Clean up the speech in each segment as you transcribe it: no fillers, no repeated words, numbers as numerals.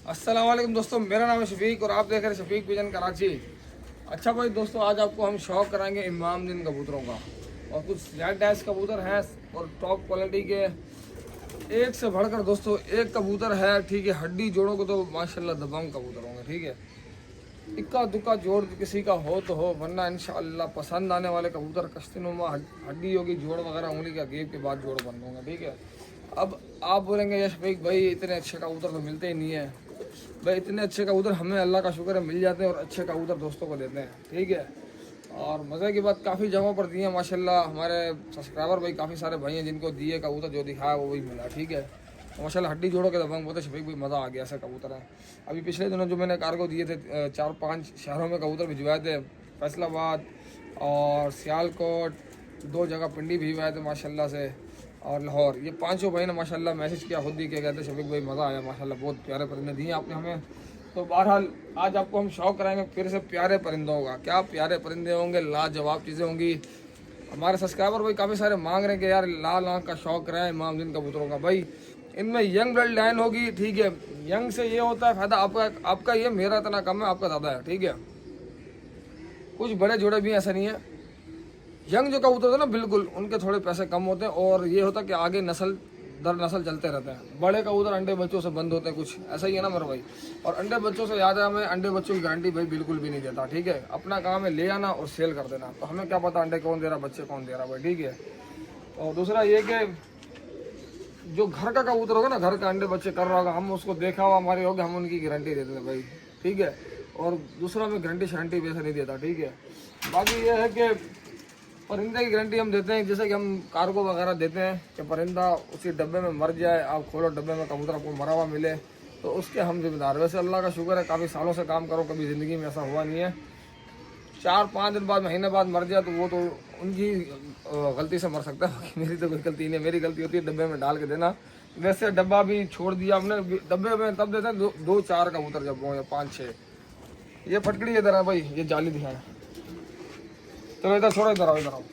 अस्सलाम वालेकुम दोस्तों, मेरा नाम है शफीक और आप देख रहे हैं शफीक विजन कराची। अच्छा भाई दोस्तों, आज आपको हम शौक कराएंगे इमामदीन कबूतरों का। और कुछ जेड डैश कबूतर हैं और टॉप क्वालिटी के, एक से बढ़कर दोस्तों एक कबूतर है। ठीक है, हड्डी जोड़ों को तो माशाल्लाह दबंग कबूतर होंगे। ठीक है, इक्का दुक्का जोड़ किसी का हो तो हो, वरना इंशाअल्लाह पसंद आने वाले कबूतर कश्तीनुमा हड्डी होगी, जोड़ वगैरह उंगली का गेप के बाद जोड़ बन होंगे। ठीक है, अब आप बोलेंगे यश भाई इतने अच्छे कबूतर तो मिलते ही नहीं है। भाई इतने अच्छे कबूतर हमें अल्लाह का शुक्र है मिल जाते हैं और अच्छे कबूतर दोस्तों को देते हैं। ठीक है, और मज़े की बात काफ़ी जगहों पर दिए माशाल्लाह। हमारे सब्सक्राइबर भाई काफ़ी सारे भाई हैं जिनको दिए कबूतर जो दिखाया वो वही मिला। ठीक है, माशाल्लाह हड्डी जोड़ों के दबंग बोलते शफीक भाई मज़ा आ गया, ऐसे कबूतर हैं। अभी पिछले दिनों जो मैंने कार्गो दिए थे 4-5 शहरों में कबूतर भिजवाए थे, फैसलाबाद और सियालकोट, 2 जगह पिंडी भिजवाए थे माशाल्लाह से, और लाहौर। ये 5 भाई ने माशाल्लाह मैसेज किया, खुद ही क्या कहते शफीक भाई मज़ा आया माशाल्लाह, बहुत प्यारे परिंदे दिए आपने हमें। तो बहरहाल आज आपको हम शौक कराएंगे फिर से प्यारे परिंदों का। क्या प्यारे परिंदे होंगे, लाजवाब चीज़ें होंगी। हमारे सब्सक्राइबर भाई काफ़ी सारे मांग रहे हैं कि यार लाल आँख का शौक कराएं इमामदीन कबूतरों का। भाई इनमें यंग ब्लड लाइन होगी। ठीक है, यंग से ये होता है फ़ायदा आपका ये, मेरा इतना कम है, आपका ज़्यादा है। ठीक है, कुछ बड़े जोड़े भी ऐसा नहीं है। यंग जो कबूतर होते हैं ना, बिल्कुल उनके थोड़े पैसे कम होते हैं, और ये होता है कि आगे नस्ल दर नस्ल चलते रहते हैं। बड़े कबूतर अंडे बच्चों से बंद होते हैं, कुछ ऐसा ही है ना मेरे भाई। और अंडे बच्चों से याद है, हमें अंडे बच्चों की गारंटी भाई बिल्कुल भी नहीं देता। ठीक है, अपना काम है ले आना और सेल कर देना, तो हमें क्या पता अंडे कौन दे रहा, बच्चे कौन दे रहा भाई। ठीक है, और दूसरा ये कि जो घर का कबूतर होगा ना, घर का अंडे बच्चे कर रहा होगा, हम उसको देखा हुआ हमारे होगा, हम उनकी गारंटी देते हैं भाई। ठीक है, और दूसरा मैं गारंटी शारंटी वैसे नहीं देता। ठीक है, बाकी ये है कि परिंदे की गारंटी हम देते हैं, जैसे कि हम कार्गो वगैरह देते हैं कि परिंदा उसी डब्बे में मर जाए, आप खोलो डब्बे में कबूतर आपको मरा हुआ मिले, तो उसके हम जिम्मेदार। वैसे अल्लाह का शुक्र है काफ़ी सालों से काम करो, कभी ज़िंदगी में ऐसा हुआ नहीं है। 4-5 दिन बाद, महीने बाद मर जाए तो वो तो उनकी गलती से मर सकता है, मेरी तो कोई गलती नहीं है। मेरी गलती होती है डब्बे में डाल के देना। वैसे डब्बा भी छोड़ दिया हमने, डब्बे में तब देते हैं 2-4 कबूतर जब हो, या 5-6। ये फटकड़ी इधर है भाई, ये जाली दिखाएं। चलो इधर छोड़ो, इधर आओ, इधर आओ,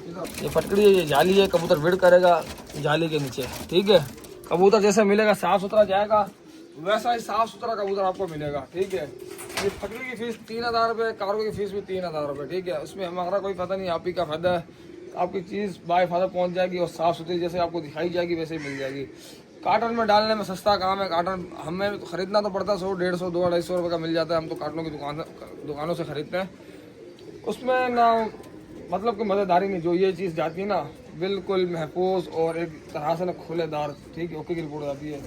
इधर। ये फटकड़ी है, ये जाली है, कबूतर विड़ करेगा जाली के नीचे। ठीक है, कबूतर जैसे मिलेगा साफ सुथरा जाएगा, वैसा ही साफ सुथरा कबूतर आपको मिलेगा। ठीक है, ये फटकड़ी की फीस 3000 रुपये, कार्गो की फीस भी 3000 रुपये। ठीक है, उसमें हमारा कोई फायदा नहीं, आप ही का फायदा है। आपकी चीज़ बाय फायदा पहुँच जाएगी और साफ़ सुथरी जैसे आपको दिखाई जाएगी वैसे ही मिल जाएगी। कार्टन में डालने में सस्ता काम है। कार्टन हमें तो ख़रीदना तो पड़ता है 100, 150, 200-250 रुपये का मिल जाता है। हम तो कार्टनों की दुकानों से ख़रीदते हैं। उसमें ना मतलब कि मज़ेदारी नहीं, जो ये चीज़ जाती है ना बिल्कुल महफूज और एक तरह से ना खुलेदार। ठीक है, ओके की रिपोर्ट आती है।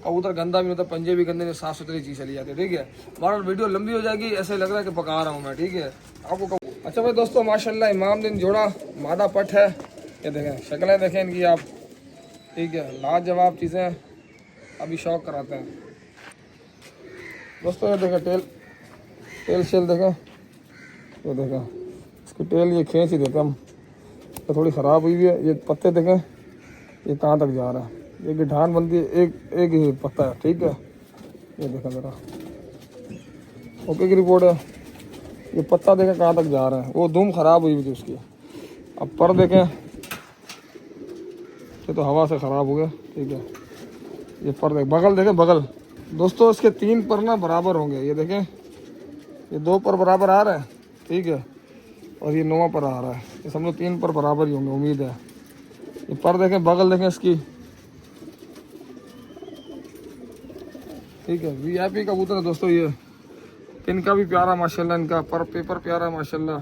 कबूतर गंदा भी होता है, पंजे भी गंदे नहीं, साफ़ सुथरी चीज़ चली जाती है। ठीक है, हमारा वीडियो लंबी हो जाएगी, ऐसे लग रहा है कि पका रहा हूँ मैं। ठीक है, आपको अच्छा भाई दोस्तों माशाल्लाह इमामदीन जोड़ा मादा पट है। ये देखें, शक्लें देखें इनकी आप। ठीक है, लाजवाब चीज़ें अभी शौक कराते हैं दोस्तों। ये देखें टेल शेल देखें, ये देखें इसकी टेल, ये खींच ही देते हम, तो थोड़ी ख़राब हुई है। ये पत्ते देखें, ये कहाँ तक जा रहा है, ये गिठान बनती है, एक ही पत्ता है। ठीक है, ये देखें ज़रा, ओके की रिपोर्ट है। ये पत्ता देखें कहाँ तक जा रहा है, वो धूम ख़राब हुई थी उसकी। अब पर देखें, ये तो हवा से ख़राब हो गया। ठीक है, ये पर देखें, बगल देखें, बगल दोस्तों इसके 3 पर ना बराबर होंगे। ये देखें, ये 2 पर बराबर आ रहा है। ठीक है, और ये 9वां पर आ रहा है, ये समझो 3 पर बराबर ही होंगे, उम्मीद है। ये पर देखें, बगल देखें इसकी। ठीक है, VIP कबूतर है दोस्तों ये। इनका भी प्यारा माशाल्लाह, इनका पर पेपर प्यारा माशाल्लाह।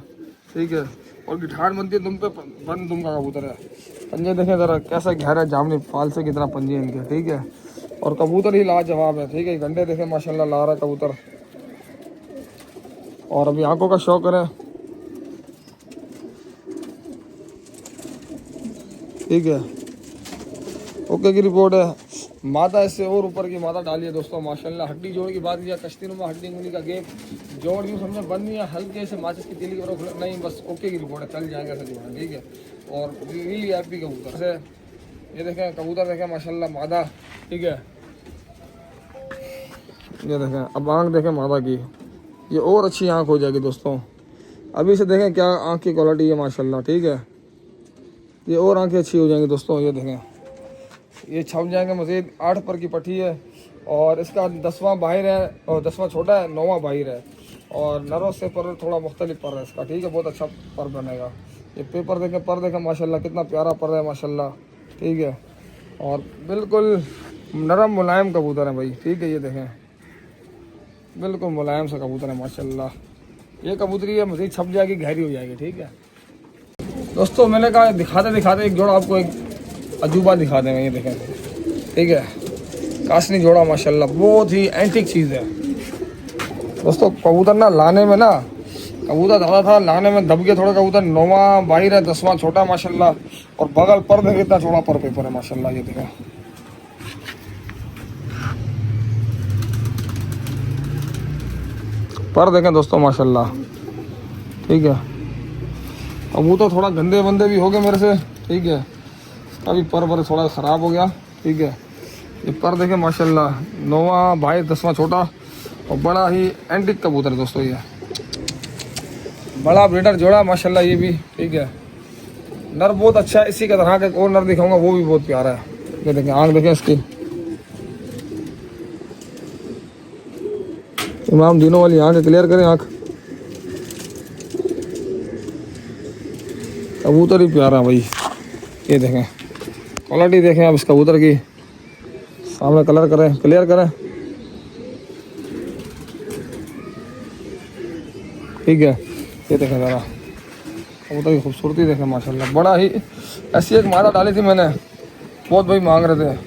ठीक है, और गिठार बनती है दुम पे, बंद दुम का कबूतर है। पंजे देखें ज़रा कैसा गहरा जामनी फालसे की तरह पंजे इनके। ठीक है, और कबूतर ही लाजवाब है। ठीक है, गंडे देखें माशाल्लाह ला रहा कबूतर। और अभी आंखों का शौक करें। ठीक है, ओके की रिपोर्ट है। मादा इससे और ऊपर की मादा डाली है दोस्तों माशाल्लाह। हड्डी जोड़ की बात किया, कश्तीनुमा हड्डी उंगली का गेप जोड़ यूँ समझे बंद नहीं है, हल्के से माचिस की तीली की तरफ नहीं, बस ओके की रिपोर्ट है, चल जाएंगे ऐसा जोड़ा। ठीक है, और VIP कबूतर से ये देखें, कबूतर देखें माशाल्लाह मादा। ठीक है, ये देखें, अब आँख देखें मादा की, ये और अच्छी आँख हो जाएगी दोस्तों। अभी से देखें क्या आँख की क्वालिटी है माशाल्लाह। ठीक है, ये और आँखें अच्छी हो जाएंगी दोस्तों। ये देखें, ये छप जाएंगे मज़ीद। 8 पर की पट्टी है और इसका 10वां बाहिर है और 10वां छोटा है, 9वां बाहिर है। और नरों से पर थोड़ा मुख्तलिफ पर है इसका, ठीक है। बहुत अच्छा पर बनेगा। ये पर देखें माशाल्लाह कितना प्यारा पर है माशाल्लाह, ठीक है। और बिल्कुल नरम मुलायम कबूतर है भाई, ठीक है। ये देखें बिल्कुल मुलायम सा कबूतर है माशाल्लाह। ये कबूतरी है मज़ीद छप जाएगी, गहरी हो जाएगी, ठीक है दोस्तों। मैंने कहा दिखाते दिखाते एक जोड़ा आपको एक अजूबा दिखा देंगे। ये देखें, ठीक है, कासनी जोड़ा माशाल्लाह, बहुत ही एंटिक चीज़ है दोस्तों। कबूतर ना लाने में ना, कबूतर ज़्यादा था लाने में, दब के थोड़ा कबूतर। 9वां बाहिर है, 10वां छोटा माशाल्लाह। और बगल पर देखे कितना छोटा पर पेपर है माशाल्लाह। ये देखें पर देखें दोस्तों माशाल्लाह, ठीक है। कबूतर थोड़ा गंदे बंदे भी हो गए मेरे से, ठीक है। इसका भी पर थोड़ा ख़राब हो गया, ठीक है। ये पर देखें माशाल्लाह, 9वां बाहिर 10वां छोटा और बड़ा ही एंटिक कबूतर है दोस्तों। ये बड़ा ब्रीडर जोड़ा माशाल्लाह, ये भी ठीक है। नर बहुत अच्छा है, इसी का तरह का एक और नर दिखाऊंगा, वो भी बहुत प्यारा है। ये देखें आँख देखें इसकी, इमाम दिनों वाली आँख क्लियर करें आँख। कबूतर ही प्यारा है भाई। ये देखें क्वालिटी देखें आप इस कबूतर की, सामने कलर करें, क्लियर करें, ठीक है। ये देखें ज़रा कबूतर की खूबसूरती देखें माशाल्लाह। बड़ा ही ऐसी एक मादा डाली थी मैंने, बहुत भाई मांग रहे थे,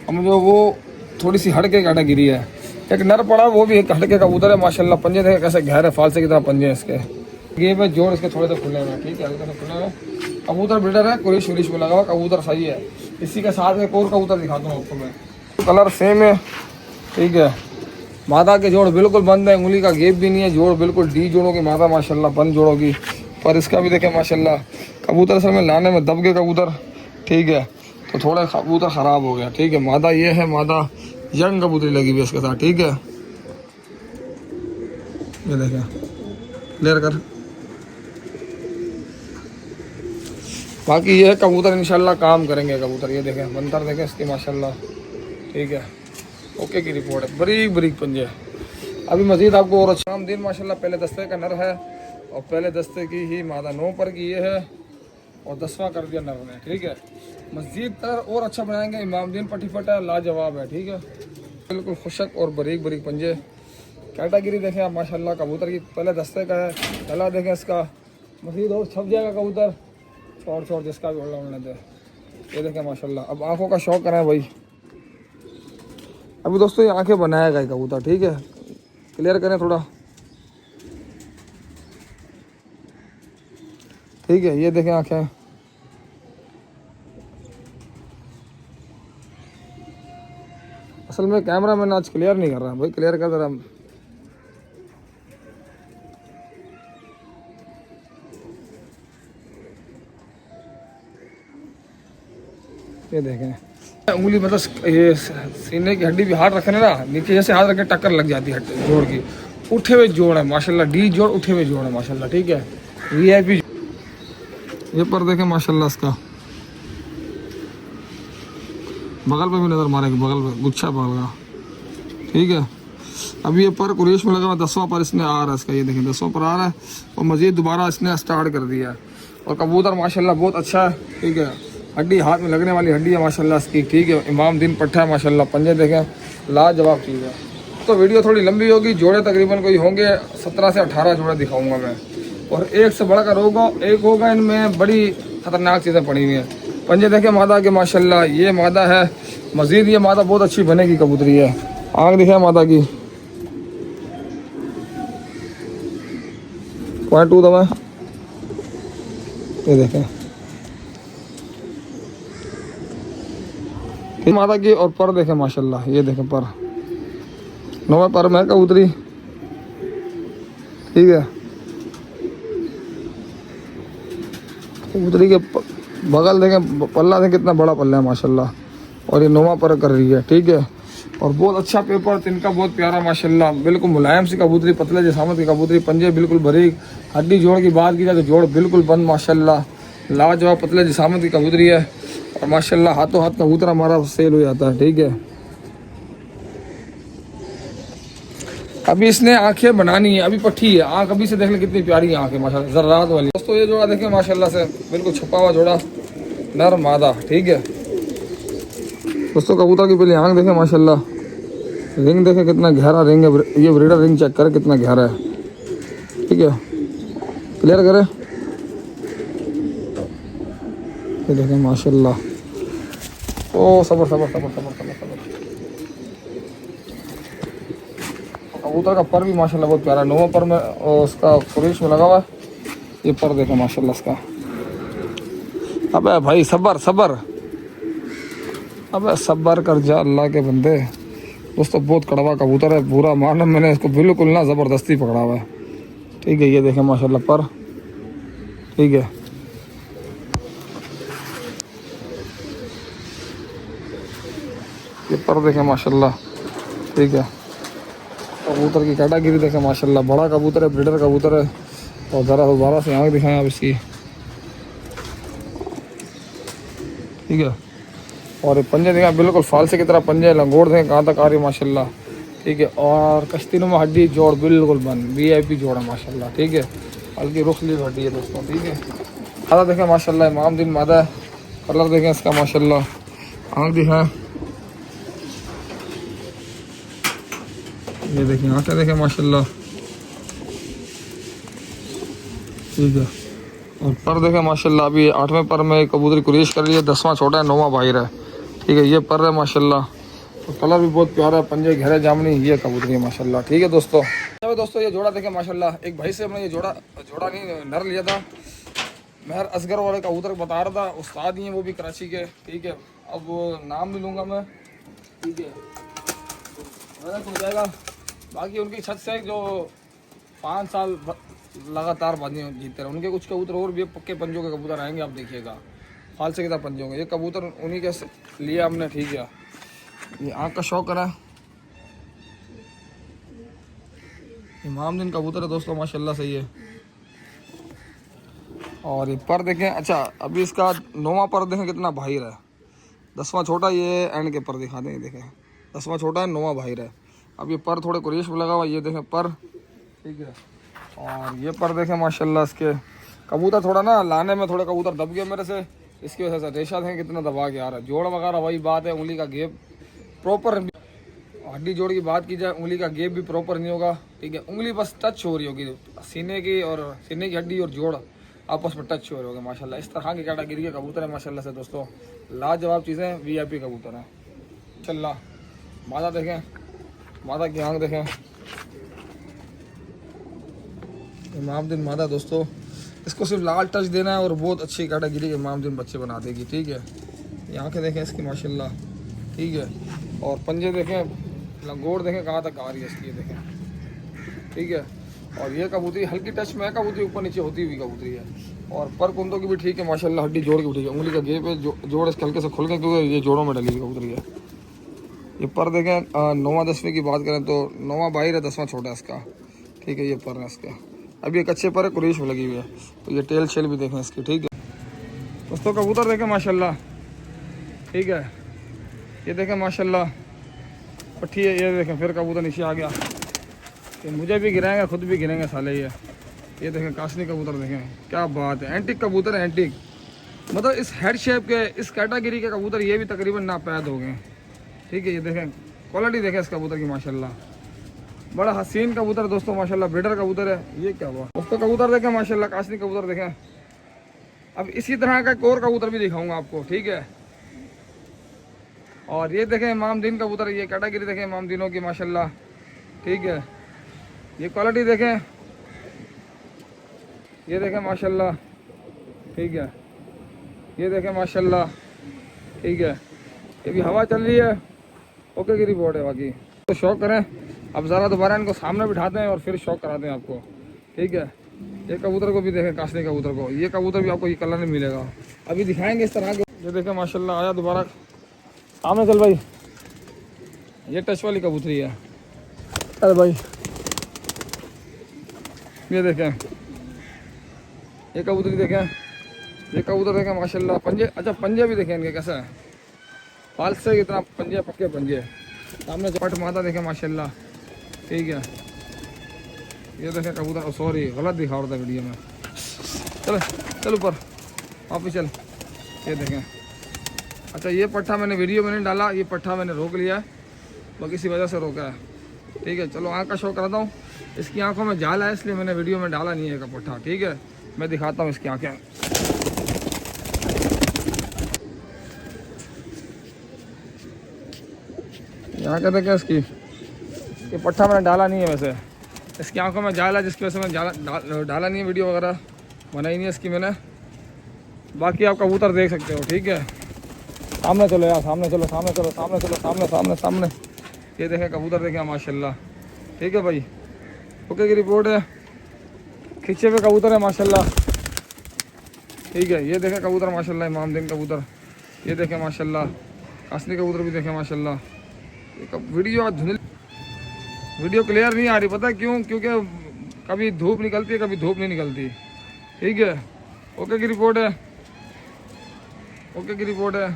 अब मुझे वो थोड़ी सी हट के कैटेगरी है। एक नर पड़ा, वो भी एक हट के कबूतर है माशाल्लाह। पंजे देखें कैसे गहरे फालसे की तरह पंजे हैं इसके। ये पे जोड़ इसके थोड़े से खुले हुए हैं, ठीक है, हल्के से खुले हुए। कबूतर ब्रीडर है, कुरिश वुरिश में लगा हुआ, कबूतर सही है। इसी के साथ एक और कबूतर दिखाता हूँ आपको मैं, कलर सेम है, ठीक है। मादा के जोड़ बिल्कुल बंद है, उंगली का गेप भी नहीं है, जोड़ बिल्कुल डी जोड़ों की मादा माशाल्लाह, बंद जोड़ों की। पर इसका भी देखें माशाल्लाह, कबूतर असल में लाने में दब के कबूतर, ठीक है, तो थोड़ा कबूतर ख़राब हो गया, ठीक है। मादा ये है, मादा यंग कबूतरी लगी हुई इसके साथ, ठीक है। ये देखें क्लियर कर। बाकी ये कबूतर इंशाल्लाह काम करेंगे कबूतर। ये देखें बंतर देखें इसकी माशाल्लाह, ठीक है, ओके की रिपोर्ट है, बरीक बरीक पंजे। अभी मज़ीद आपको और अच्छा दिन माशाल्लाह। पहले दस्ते का नर है और पहले दस्ते की ही मादा 9 पर की ये है और 10वां कर दिया नर ने, ठीक है। मज़ीद तर और अच्छा बनाएंगे। इमामदीन पट्टीफटा लाजवाब है, ठीक है, बिल्कुल खुशक और बरीक बरीक पंजे। कैटेगरी देखें आप माशाल्लाह कबूतर की, पहले दस्ते का है, गला देखें इसका, मज़ीद और छप जाएगा कबूतर, छोड़ जिसका भी उड़ने दे। ये देखें माशाल्लाह। अब आंखों का शौक करें भाई। अभी दोस्तों ये आंखें बनाएगा ही कबूतर, ठीक है, क्लियर करें थोड़ा, ठीक है। ये देखें आंखें, असल में कैमरा मैंने आज क्लियर नहीं कर रहा भाई, क्लियर कर जरा। ये देखें उंगली, मतलब ये सीने की हड्डी भी हाथ रखने ना, नीचे जैसे हाथ रखे टक्कर लग जाती है जोड़ की। उठे हुए जोड़ है माशाल्लाह, डी जोड़ उठे हुए जोड़ है माशाल्लाह, ठीक है, वीआईपी। ये पर देखें माशाल्लाह इसका, बगल पे भी नज़र मारेगी, बगल पे गुच्छा बगल का, ठीक है। अभी ये पर कुरेश में लगा हुआ, 10वां पर इसने आ रहा है इसका। ये देखें 10वां पर आ रहा है और मज़ीद दोबारा इसने स्टार्ट कर दिया है। और कबूतर माशाल्लाह बहुत अच्छा है, ठीक है। हड्डी हाथ में लगने वाली हड्डी है माशाल्लाह इसकी, ठीक है। इमामदीन पट्टा है माशाल्लाह, पंजे देखें लाजवाब चीज़ है। तो वीडियो थोड़ी लंबी होगी, जोड़े तकरीबन कोई होंगे 17 से 18 जोड़े दिखाऊंगा मैं, और एक से बढ़कर होगा, एक होगा। इनमें बड़ी ख़तरनाक चीज़ें पड़ी हुई हैं। पंजे देखें मादा के माशाल्लाह, ये मादा है। मज़ीद ये मादा बहुत अच्छी बनेगी कबूतरी है। आँख दिखे मादा की, 0.2 दवा, ये देखें मादा की। और पर देखें माशाल्लाह, ये देखें पर 9 पर में कबूतरी, ठीक है। कबूतरी के बगल देखें, पल्ला देखें कितना बड़ा पल्ला है माशाल्लाह, और ये 9वां पर कर रही है, ठीक है। और बहुत अच्छा पेपर, तिनका बहुत प्यारा माशाल्लाह, बिल्कुल मुलायम सी कबूतरी, पतले जसामत की कबूतरी, पंजे बिल्कुल बरीक। हड्डी जोड़ की बात की जाए तो जोड़ बिल्कुल बंद माशाल्लाह, लाजवाब पतले जसामत की कबूतरी है। और माशाल्लाह हाथों हाथ कबूतर हमारा सेल हो जाता है, ठीक है। अभी इसने आंखें बनानी है, अभी पट्टी है आंख, अभी से देख ले कितनी प्यारी आंख है माशाल्लाह, जर्रात वाली। दोस्तों ये जोड़ा देखें माशाल्लाह से बिल्कुल छुपा हुआ जोड़ा, नर मादा, ठीक है दोस्तों। कबूतर की पहले आंख देखें माशाल्लाह, रिंग देखें कितना गहरा रिंग है, ये ब्रीडर रिंग चेक करे कितना गहरा है, ठीक है क्लियर करे, ये देखें माशाल्लाह। ओ सबर सबर सबर सबर सबर सबर। कबूतर का पर भी माशाल्लाह बहुत प्यारा, 9 पर में उसका फ्रेश में लगा हुआ है, ये पर देखें माशाल्लाह इसका। अबे भाई सबर सबर, अबे सबर कर जा अल्लाह के बंदे। दोस्तों बहुत कड़वा कबूतर है, बुरा मारना, मैंने इसको बिल्कुल ना ज़बरदस्ती पकड़ा हुआ है, ठीक है ये देखें माशाल्लाह पर, ठीक है ये पर देखें माशाल्लाह, ठीक है। कबूतर की कैटागिरी देखें माशाल्लाह, बड़ा कबूतर है, ब्रीडर कबूतर है। और ज़रा दोबारा से आँख दिखाएं आप इसकी, ठीक है। और ये पंजे देखें बिल्कुल फालसे की तरह पंजे, लंगोड़ देखें कहाँ तक आ रही है माशाल्लाह, ठीक है। और कश्तीनुमा हड्डी जोड़ बिल्कुल बंद, VIP जोड़ है माशाल्लाह, ठीक है। हल्की रुख ली हड्डी है दोस्तों, ठीक है। मादा देखें माशाल्लाह, इमामदीन मादा है, कलर देखें इसका माशाल्लाह, आँख दिखाएं, ये देखिए आँखें देखें माशाल्लाह, ठीक है। और पर देखें माशाल्लाह, अभी 8वें पर में कबूतरी कुरेश कर रही है, 10वां छोटा है, 9वां बाहर है, ठीक है। ये पर है माशाल्लाह, तो कलर भी बहुत प्यारा है, पंजे गहरे जामनी, ये कबूतरी है माशाल्लाह, ठीक है दोस्तों। चलो दोस्तों ये जोड़ा देखें माशाल्लाह, एक भाई से हमने ये जोड़ा नहीं नर लिया था, महर असगर वाले कबूतर बता रहा था, उस्ताद ही हैं वो भी कराची के, ठीक है। अब वो नाम नहीं लूँगा मैं, ठीक है हो जाएगा। बाकी उनकी छत से जो 5 साल लगातार बाजी जीतते रहे, उनके कुछ कबूतर और भी पक्के पंजों के कबूतर आएंगे, आप देखिएगा फालसे की तरह पंजे होंगे। ये कबूतर उन्हीं के लिए हमने, ठीक है। ये आँख का शौक करा, इमामदीन कबूतर है दोस्तों माशाल्लाह, सही है। और ये पर देखें, अच्छा अभी इसका 9वां पर देखें कितना बाहिर है, 10वां छोटा, ये एंड के पर दिखा दें, देखें 10वां छोटा है, 9वां बाहिर है। अब ये पर थोड़े कुरेश में लगा हुआ, ये देखें पर, ठीक है। और ये पर देखें माशाल्लाह, इसके कबूतर थोड़ा ना लाने में थोड़े कबूतर दब गए मेरे से, इसकी वजह से रेशा देखें कितना दबा के आ रहा है। जोड़ वगैरह वही बात है, उंगली का गेप प्रॉपर, हड्डी जोड़ की बात की जाए, उंगली का गेप भी प्रॉपर नहीं होगा, ठीक है। उंगली बस टच हो रही होगी सीने की, और सीने की हड्डी और जोड़ आपस में टच हो रहे होंगे माशाल्लाह। इस तरह की कैटेगरी के कबूतर है माशाल्लाह से दोस्तों, लाजवाब चीज़ें, VIP कबूतर हैं माशाल्लाह। मादा देखें, मादा की आँख देखें, इमामदीन मादा दोस्तों, इसको सिर्फ लाल टच देना है और बहुत अच्छी कैटेगरी के इमामदीन बच्चे बना देगी, ठीक है। ये आँखें देखें इसकी माशाल्लाह, ठीक है। और पंजे देखें, लंगोड़ देखें कहाँ तक आ रही है इसकी, ये देखें, ठीक है। और ये कबूतरी हल्की टच में है, कबूतरी ऊपर नीचे होती हुई कबूतरी है। और पर कुंदों की भी ठीक है माशाल्लाह, हड्डी जोड़ की भी ठीक है, उंगली का गेप है, जोड़ इसके हल्के से खुल गए क्योंकि ये जोड़ों में डली हुई कबूतरी है। ये पर देखें 9वां 10वें की बात करें तो 9वां बाहर है, 10वां छोटा है इसका, ठीक है। ये पर है इसका, अभी एक अच्छे पर है, कुरेश में लगी हुई है। तो ये टेल शेल भी देखें इसकी, ठीक है दोस्तों। कबूतर देखें माशाल्लाह, ठीक है। ये देखें माशाल्लाह पट्टी है, ये देखें फिर कबूतर नीचे आ गया, ये मुझे भी गिराएंगे, खुद भी गिरेंगे साले ये देखें कासनी कबूतर देखें, क्या बात है, एंटिक कबूतर है, एंटिक मतलब इस हेड शेप के, इस कैटेगरी के कबूतर ये भी तकरीबन नापैद हो गए, ठीक है। ये देखें क्वालिटी देखें इस कबूतर की माशाल्लाह, बड़ा हसीन कबूतर दोस्तों माशाल्लाह, ब्रीडर कबूतर है। ये क्या हुआ दोस्तों, कबूतर देखें माशाल्लाह, कासनी कबूतर देखें। अब इसी तरह का एक और कबूतर भी दिखाऊंगा आपको, ठीक है। और ये देखें इमामदीन कबूतर, ये कैटेगरी देखें इमामदीनों की माशाल्लाह, ठीक है। ये क्वालिटी देखें, ये देखें माशाल्लाह, ठीक है। ये देखें माशाल्लाह, ठीक है। ये भी हवा चल रही है, ओके की रिपोर्ट है। बाकी तो शौक करें, अब ज़रा दोबारा इनको सामने बिठाते हैं और फिर शौक कराते हैं आपको, ठीक है। ये कबूतर को भी देखें, कासनी कबूतर को, ये कबूतर भी आपको ये कलर नहीं मिलेगा, अभी दिखाएंगे इस तरह के। ये देखें माशाल्लाह, आया दोबारा सामने, चल भाई, ये टच वाली कबूतरी है, अरे भाई ये देखें, ये कबूतरी देखें, ये कबूतर देखें माशाल्लाह, पंजे, अच्छा पंजे भी देखें इनके कैसे हैं, फालसे की तरह पंजे, पक्के पंजे। सामने पट माता देखें माशाल्लाह, ठीक है। ये देखें कबूतर, सॉरी गलत दिखा रहा था वीडियो में। चल चल ऊपर वापस चल। ये देखें, अच्छा ये पट्ठा मैंने वीडियो में नहीं डाला, ये पट्ठा मैंने रोक लिया है, वो किसी वजह से रोका है। ठीक है, चलो आँख का शो कराता हूँ। इसकी आंखों में जाल है, इसलिए मैंने वीडियो में डाला नहीं है का पट्ठा। ठीक है, मैं दिखाता हूँ इसकी आँखें। यहाँ क्या देखें इसकी, ये पट्ठा मैंने डाला नहीं है वैसे, इसकी आंखों में जाल है जिसकी वजह से मैंने डाला नहीं है, वीडियो वगैरह बनाई नहीं है इसकी मैंने। बाकी आप कबूतर देख सकते हो। ठीक है, सामने चलो यार, सामने चलो, सामने चलो, सामने चलो, सामने सामने सामने। ये देखें कबूतर देखें माशाल्लाह। ठीक है भाई, ओके की रिपोर्ट है, खींचे हुए कबूतर है माशाल्लाह। ठीक है, ये देखें कबूतर माशाल्लाह, इमामदीन कबूतर, ये देखें माशाल्लाह, कासनी कबूतर भी देखें माशाल्लाह। वीडियो वीडियो क्लियर नहीं आ रही, पता है क्यों? क्योंकि कभी धूप निकलती है, कभी धूप नहीं निकलती। ठीक है, ओके की रिपोर्ट है, ओके की रिपोर्ट है,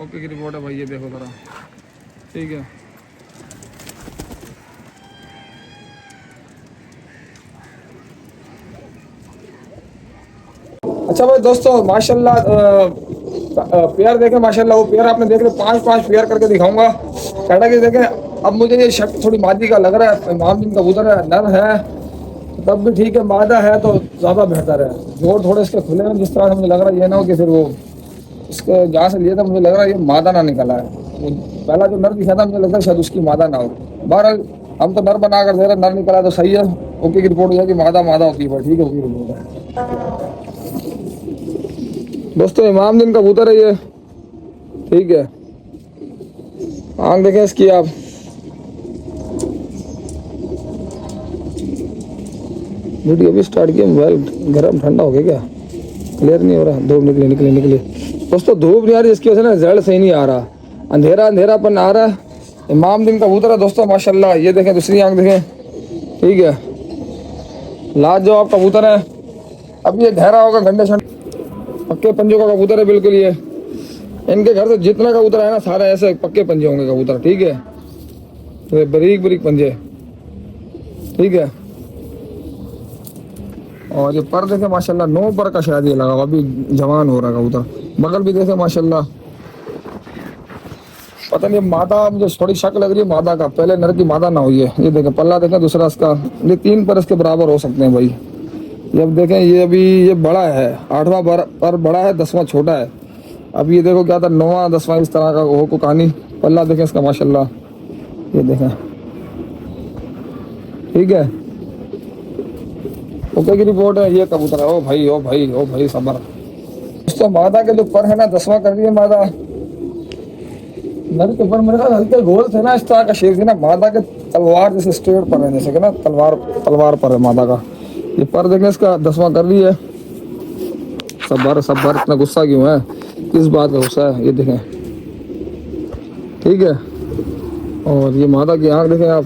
ओके की रिपोर्ट है भाई। ये देखो ज़रा, ठीक है। अच्छा भाई दोस्तों, माशाल्लाह पेयर देखें माशाल्लाह, वो पेयर आपने देख रहे 5-5 पेयर करके दिखाऊंगा। कैटा की देखें, अब मुझे ये शक थोड़ी मादी का लग रहा है। इमामदीन कबूतर है, नर है तब भी ठीक है, मादा है तो ज़्यादा बेहतर है। जोड़ थोड़े इसके खुले हैं, जिस तरह से मुझे लग रहा है, ये ना हो कि फिर वो इसके जहाँ से लिया था मुझे लग रहा है ये मादा ना निकला है। वो पहला जो नर दिखा था मुझे लगता है शायद उसकी मादा ना हो। बहरहाल हम तो नर बना कर दे रहे, नर निकला तो सही है। ओके की रिपोर्ट है कि मादा मादा होती है। ठीक है, ओके रिपोर्ट है दोस्तों, इमामदीन कबूतर है ये। ठीक है, आँख देखें इसकी आप, वीडियो भी स्टार्ट किया, मोबाइल गर्म ठंडा हो गया क्या? क्लियर नहीं हो रहा, धूप निकले निकले निकले दोस्तों, धूप नहीं आ रही जिसकी वजह से ना रिजल्ट सही नहीं आ रहा, अंधेरा अंधेरापन आ रहा है। इमामदीन कबूतर है दोस्तों माशाल्लाह। ये देखें, दूसरी आँख देखें। ठीक है, लाजवाब कबूतर है। अब ये ठहरा होगा घंटे शंटे, पक्के पंजों का कबूतर है बिल्कुल। ये इनके घर से जितना कबूतर है ना, सारे ऐसे पक्के पंजे होंगे कबूतर। ठीक है, तो बरीक बरीक पंजे। ठीक है, और ये पर देखे माशाल्लाह, 9 पर का शायद ये लगा हुआ, अभी जवान हो रहा कबूतर। बगल भी देखे माशाल्लाह, पता नहीं मादा, मुझे थोड़ी शक लग रही है मादा का, पहले नर की मादा ना हुई है। ये देखें पल्ला देखें दूसरा इसका, ये 3 पर इसके बराबर हो सकते हैं भाई। ये अब देखें, ये अभी ये बड़ा है, 8वां पर बड़ा है, 10वां छोटा है। अब ये देखो क्या था, 9वां 10वां इस तरह का हो को कहानी। पल्ला देखें इसका माशाल्लाह, ये देखें। ठीक है, ओके की रिपोर्ट है। ये कबूतर है, ओ भाई ओ भाई ओ भाई सबर दोस्तों। मादा के जो पर है ना, 10वां कर दिया मादा। नर के पर मेरे ख्याल हल्के गोल थे ना, इस तरह का शेप थी ना। मादा के तलवार जैसे स्ट्रेट पर है, जैसे कि ना तलवार पर है मादा का। ये पर देखें इसका 10वां कर ली है। सबर सबर, इतना गुस्सा क्यों है, किस बात का गुस्सा है? ये देखें। ठीक है, और ये मादा की आँख देखें आप।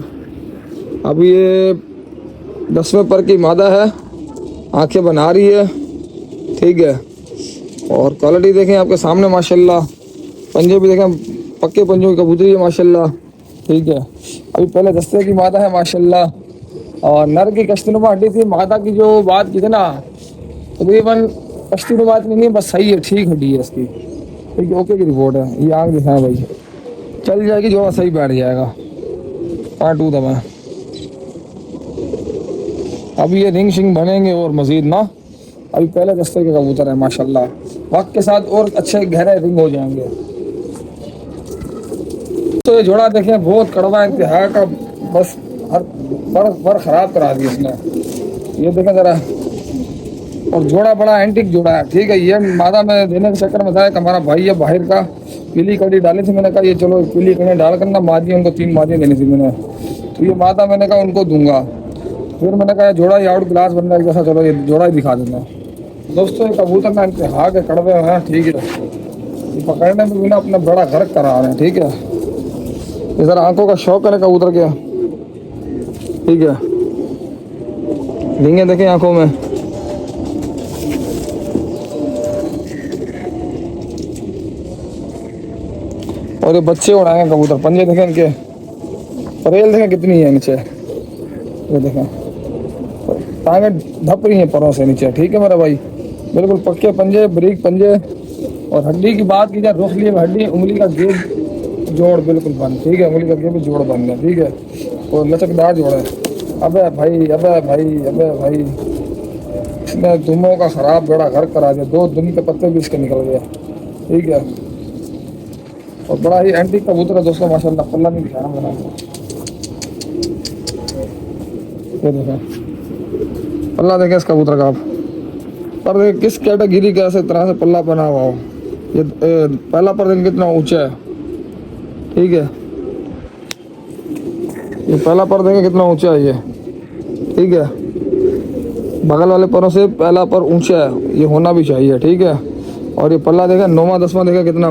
अब ये 10वें पर की मादा है, आंखें बना रही है। ठीक है, और क्वालिटी देखें आपके सामने माशाल्लाह। पंजे भी देखें, पक्के पंजों की कबूतरी है माशाल्लाह। ठीक है, अभी पहले दस्ते की मादा है माशाल्लाह, और नर की कश्तीनुमा हड्डी थी। मादा की जो बात की थी ना, तकरीबन कश्तीनुमा इतनी नहीं, बस सही है, ठीक हड्डी है इसकी। ठीक है, ओके की रिपोर्ट है। ये आँख दिखाएं भाई, चल जाएगी जो सही बैठ जाएगा। पार्ट 2 दबा। अभी ये रिंग शिंग बनेंगे और मज़ीद ना, अभी पहले दस्ते के कबूतर है माशाल्लाह, वक्त के साथ और अच्छे गहरे रिंग हो जाएंगे। तो ये जोड़ा देखें, बहुत कड़वा इंतहा का, बस हर पर ख़राब करा दी इसने। ये देखें ज़रा, और जोड़ा बड़ा एंटिक जोड़ा है। ठीक है, ये मादा में देने के चक्कर में था कि हमारा भाई है बाहर का, पीली कड़ी डाली थी। मैंने कहा ये चलो पीली कड़ी डाल कर ना, मादी उनको 3 मादियाँ देनी थी मैंने, तो ये मादा मैंने कहा उनको दूंगा। फिर मैंने कहा जोड़ा ही आउट क्लास बन रहा जैसा, चलो ये जोड़ा ही दिखा देना दोस्तों। ये कबूतर ना इंतहा के कड़वे हैं। ठीक है, ये पकड़ने में भी ना अपना बड़ा गर्क करा रहे हैं। ठीक है, ये ज़रा आंखों का शौक है कबूतर के। ठीक है, रिंगे देखें आंखों में। और ये बच्चे उड़ाएंगे कबूतर, पंजे देखें इनके, परेल देखें कितनी है नीचे। ये देखें, टांगे धप रही हैं परों से नीचे, ठीक है मेरा भाई। बिल्कुल पक्के पंजे, बारीक पंजे। और हड्डी की बात की जाए, रुख लिए हड्डी, उंगली का गेज जोड़ बिल्कुल बंद, ठीक है, उंगली का गेज जोड़ बंद है, ठीक है, और लचकदार जोड़ है। अबे भाई, अबे भाई, अबे भाई, इसने दुमों का खराब बेड़ा घर करा दिया, 2 दुम के पत्ते भी इसके निकल गए, ठीक है। और बड़ा ही एंटीक कबूतर है दोस्तों माशाल्लाह, पल्ला नहीं दिखा रहा मेरा, ये देखें पल्ला, देखें इस कबूतर का आप, पर देखें किस कैटेगरी का ऐसे तरह से पल्ला बना हुआ हो। ये पहला पर देखें कितना ऊंचा है, ठीक है, ये पहला पर देखें कितना ऊंचा है ये, ठीक है, बगल वाले परों से पहला पर ऊंचा है, ये होना भी चाहिए, ठीक है। और ये पल्ला देखा, 9वां 10वां देखा कितना,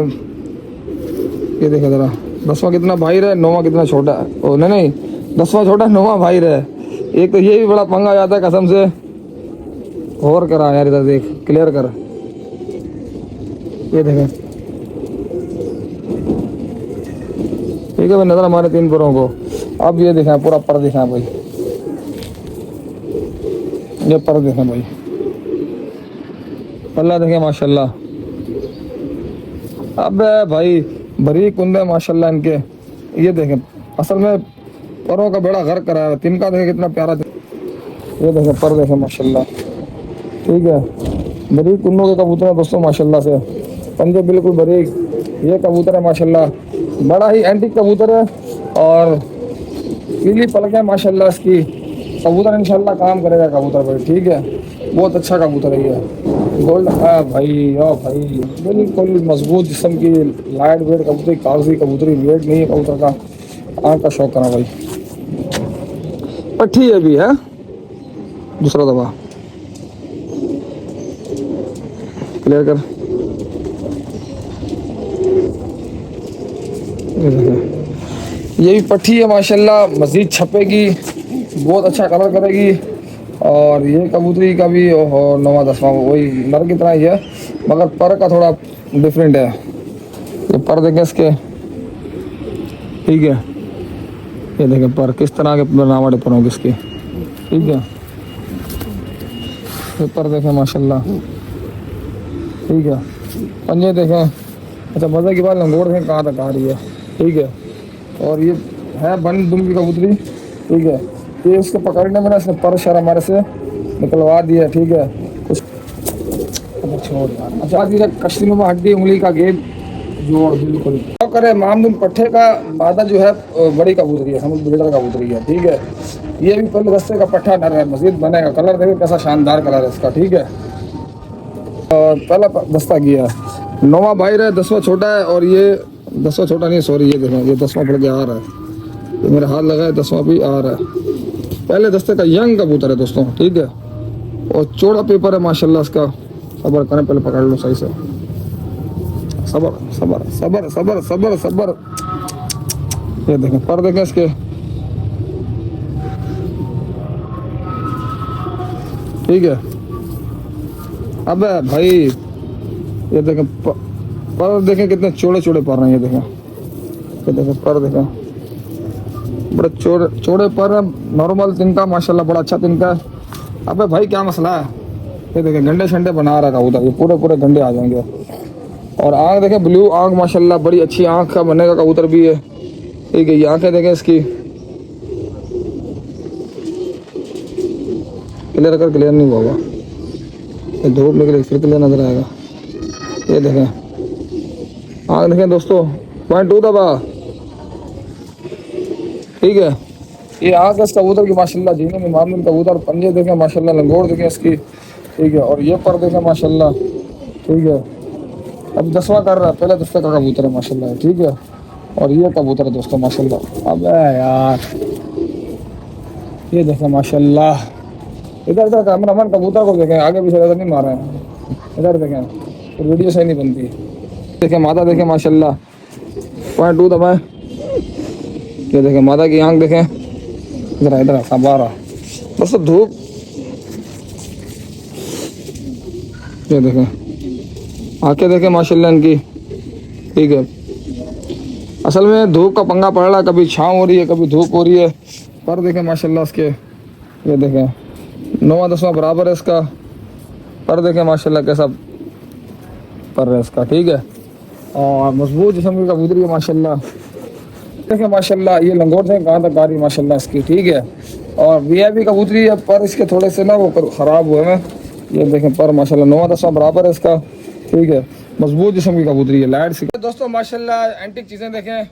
ये देखा जरा, 10वां कितना भाई रहे, 9वां कितना छोटा है, ओ नहीं 10वां छोटा, 9वां भाई रहे। एक तो ये भी बड़ा पंगा जाता है कसम से। और करा यार, इधर देख, क्लियर कर, ये देखें, ठीक है भाई, नजर हमारे 3 परों को। अब ये दिखाएं, पूरा पर दिखाएं भाई, ये पर देखें भाई, पल्ला देखें माशाल्लाह। अब भाई बरीक कुंदे माशाल्लाह इनके, ये देखें, असल में परों का बड़ा घर करा है। तिनका देखें कितना प्यारा, ये देखें पर देखें माशाल्लाह, ठीक है, बरीक कुंदों के कबूतर है दोस्तों माशाल्लाह से, पंजे बिल्कुल बरीक। ये कबूतर है माशाल्लाह, बड़ा ही एंटीक कबूतर है, और पीली पलक है माशाल्लाह इसकी। कबूतर इंशाल्लाह काम करेगा कबूतर भाई, ठीक है, बहुत अच्छा कबूतर है ये, गोल्ड है भाई। ओ भाई बिल्कुल मजबूत जिस्म की, लाइट वेट कबूतरी, कागजी कबूतरी, वेट नहीं है कबूतर का, आँख का शौक करा भाई। पट्टी है भी है, दूसरा दबा क्लियर कर, ये भी पट्टी है माशाल्लाह, मजीद छपेगी, बहुत अच्छा कलर करेगी। और ये कबूतरी का भी 9वां 10वां वही नर की तरह ही है, मगर पर का थोड़ा डिफरेंट है। ये पर देखें इसके, ठीक है, ये देखें पर किस तरह के बनावट पर होंगे इसकी, ठीक है, ये पर देखें माशाल्लाह, ठीक है, पंजे देखें। अच्छा मज़े की बात, लंगोड़ देखें कहाँ तक आ रही है, ठीक है। और ये है बन दुम की कबूतरी, ठीक है, ये इसको पकड़ने में ना इसने पर शर हमारे से निकलवा दिया, ठीक है, कुछ छोड़। अच्छा जी, कश्ती में हड्डी, उंगली का गेब जोड़ बिल्कुल तो करे। मामदुम पट्टे का मादा जो है बड़ी कबूतरी है, समुद्र ब्रीडर कबूतरी है, ठीक है। ये भी पहले दस्ते का पट्टा डर है, मजीद बनेगा। कलर देखो कैसा शानदार कलर है इसका, ठीक है। और पहला दस्ता किया, 9वां भाई रहा है, 10वां छोटा है। और ये 10वां छोटा नहीं, सॉरी, ये देखो, ये 10वां पड़ के आ रहा है, ये मेरा हाथ लगा है, 10वां भी आ रहा है। पहले दस्ते का यंग कबूतर है दोस्तों, ठीक है, और चौड़ा पेपर है माशाल्लाह इसका। सबर करें, पहले पकड़ लो सही से, सबर सबर सबर सबर सबर सबर। ये देखें पर देखें इसके, ठीक है। अब भाई ये देखें पर देखें कितने चौड़े चौड़े पर हैं, ये देखें, ये देखें पर देखें, बड़े चौड़े पर, नॉर्मल तिनका माशाल्लाह, बड़ा अच्छा तिनका है। अबे भाई क्या मसला है, ये देखें गंडे शंडे बना रहा था उधर, ये पूरे पूरे गंडे आ जाएंगे। और आँख देखें, ब्लू आँख माशाल्लाह, बड़ी अच्छी आँख का बनेगा कबूतर भी है, ठीक है। ये आँखें देखें इसकी, क्लियर कर, क्लियर नहीं हुआ, ये धूप निकले फिर क्लियर नजर आएगा। ये देखें आँख देखें दोस्तों, 0.2 दबा, ठीक है। ये आँख इस कबूतर की माशाल्लाह, जीने में मामूल कबूतर। पंजे देखें माशाल्लाह, लंगोड़ देखें इसकी, ठीक है। और ये पर देखें माशाल्लाह, ठीक है। अब 10वां कर रहा है, पहले दस्ते का कबूतर है माशाल्लाह, ठीक है। और ये कबूतर है दोस्तों माशाल्लाह। अब यार ये देखें माशाल्लाह, इधर इधर कैमरामैन कबूतर को देखें, आगे पीछे नजर नहीं मार रहे हैं, इधर देखें, तो वीडियो सही नहीं बनती। देखें माता देखें माशाल्लाह, 0.2 दबाएं। ये देखें माता की आँख देखें, इधर इधर सबारा बस धूप। ये देखें आंखें देखें माशाल्लाह इनकी, ठीक है। असल में धूप का पंगा पड़ रहा है, कभी छाँव हो रही है, कभी धूप हो रही है। पर देखें माशाल्लाह इसके, ये देखें 9वां 10वां बराबर है इसका। पर देखें माशाल्लाह कैसा पर है इसका, ठीक है। और मजबूत जिस्म की कबूतरी है माशाल्लाह। देखें माशाल्लाह ये लंगोट से कहाँ तक आ रही माशाल्लाह इसकी, ठीक है। और वीआईपी कबूतरी है, पर इसके थोड़े से ना वो ख़राब हुए हैं। ये देखें पर माशाल्लाह 9वां 10वां बराबर है इसका, ठीक है। मजबूत जिस्म की कबूतरी है, लाइट सी। दोस्तों माशाल्लाह एंटिक चीज़ें देखें,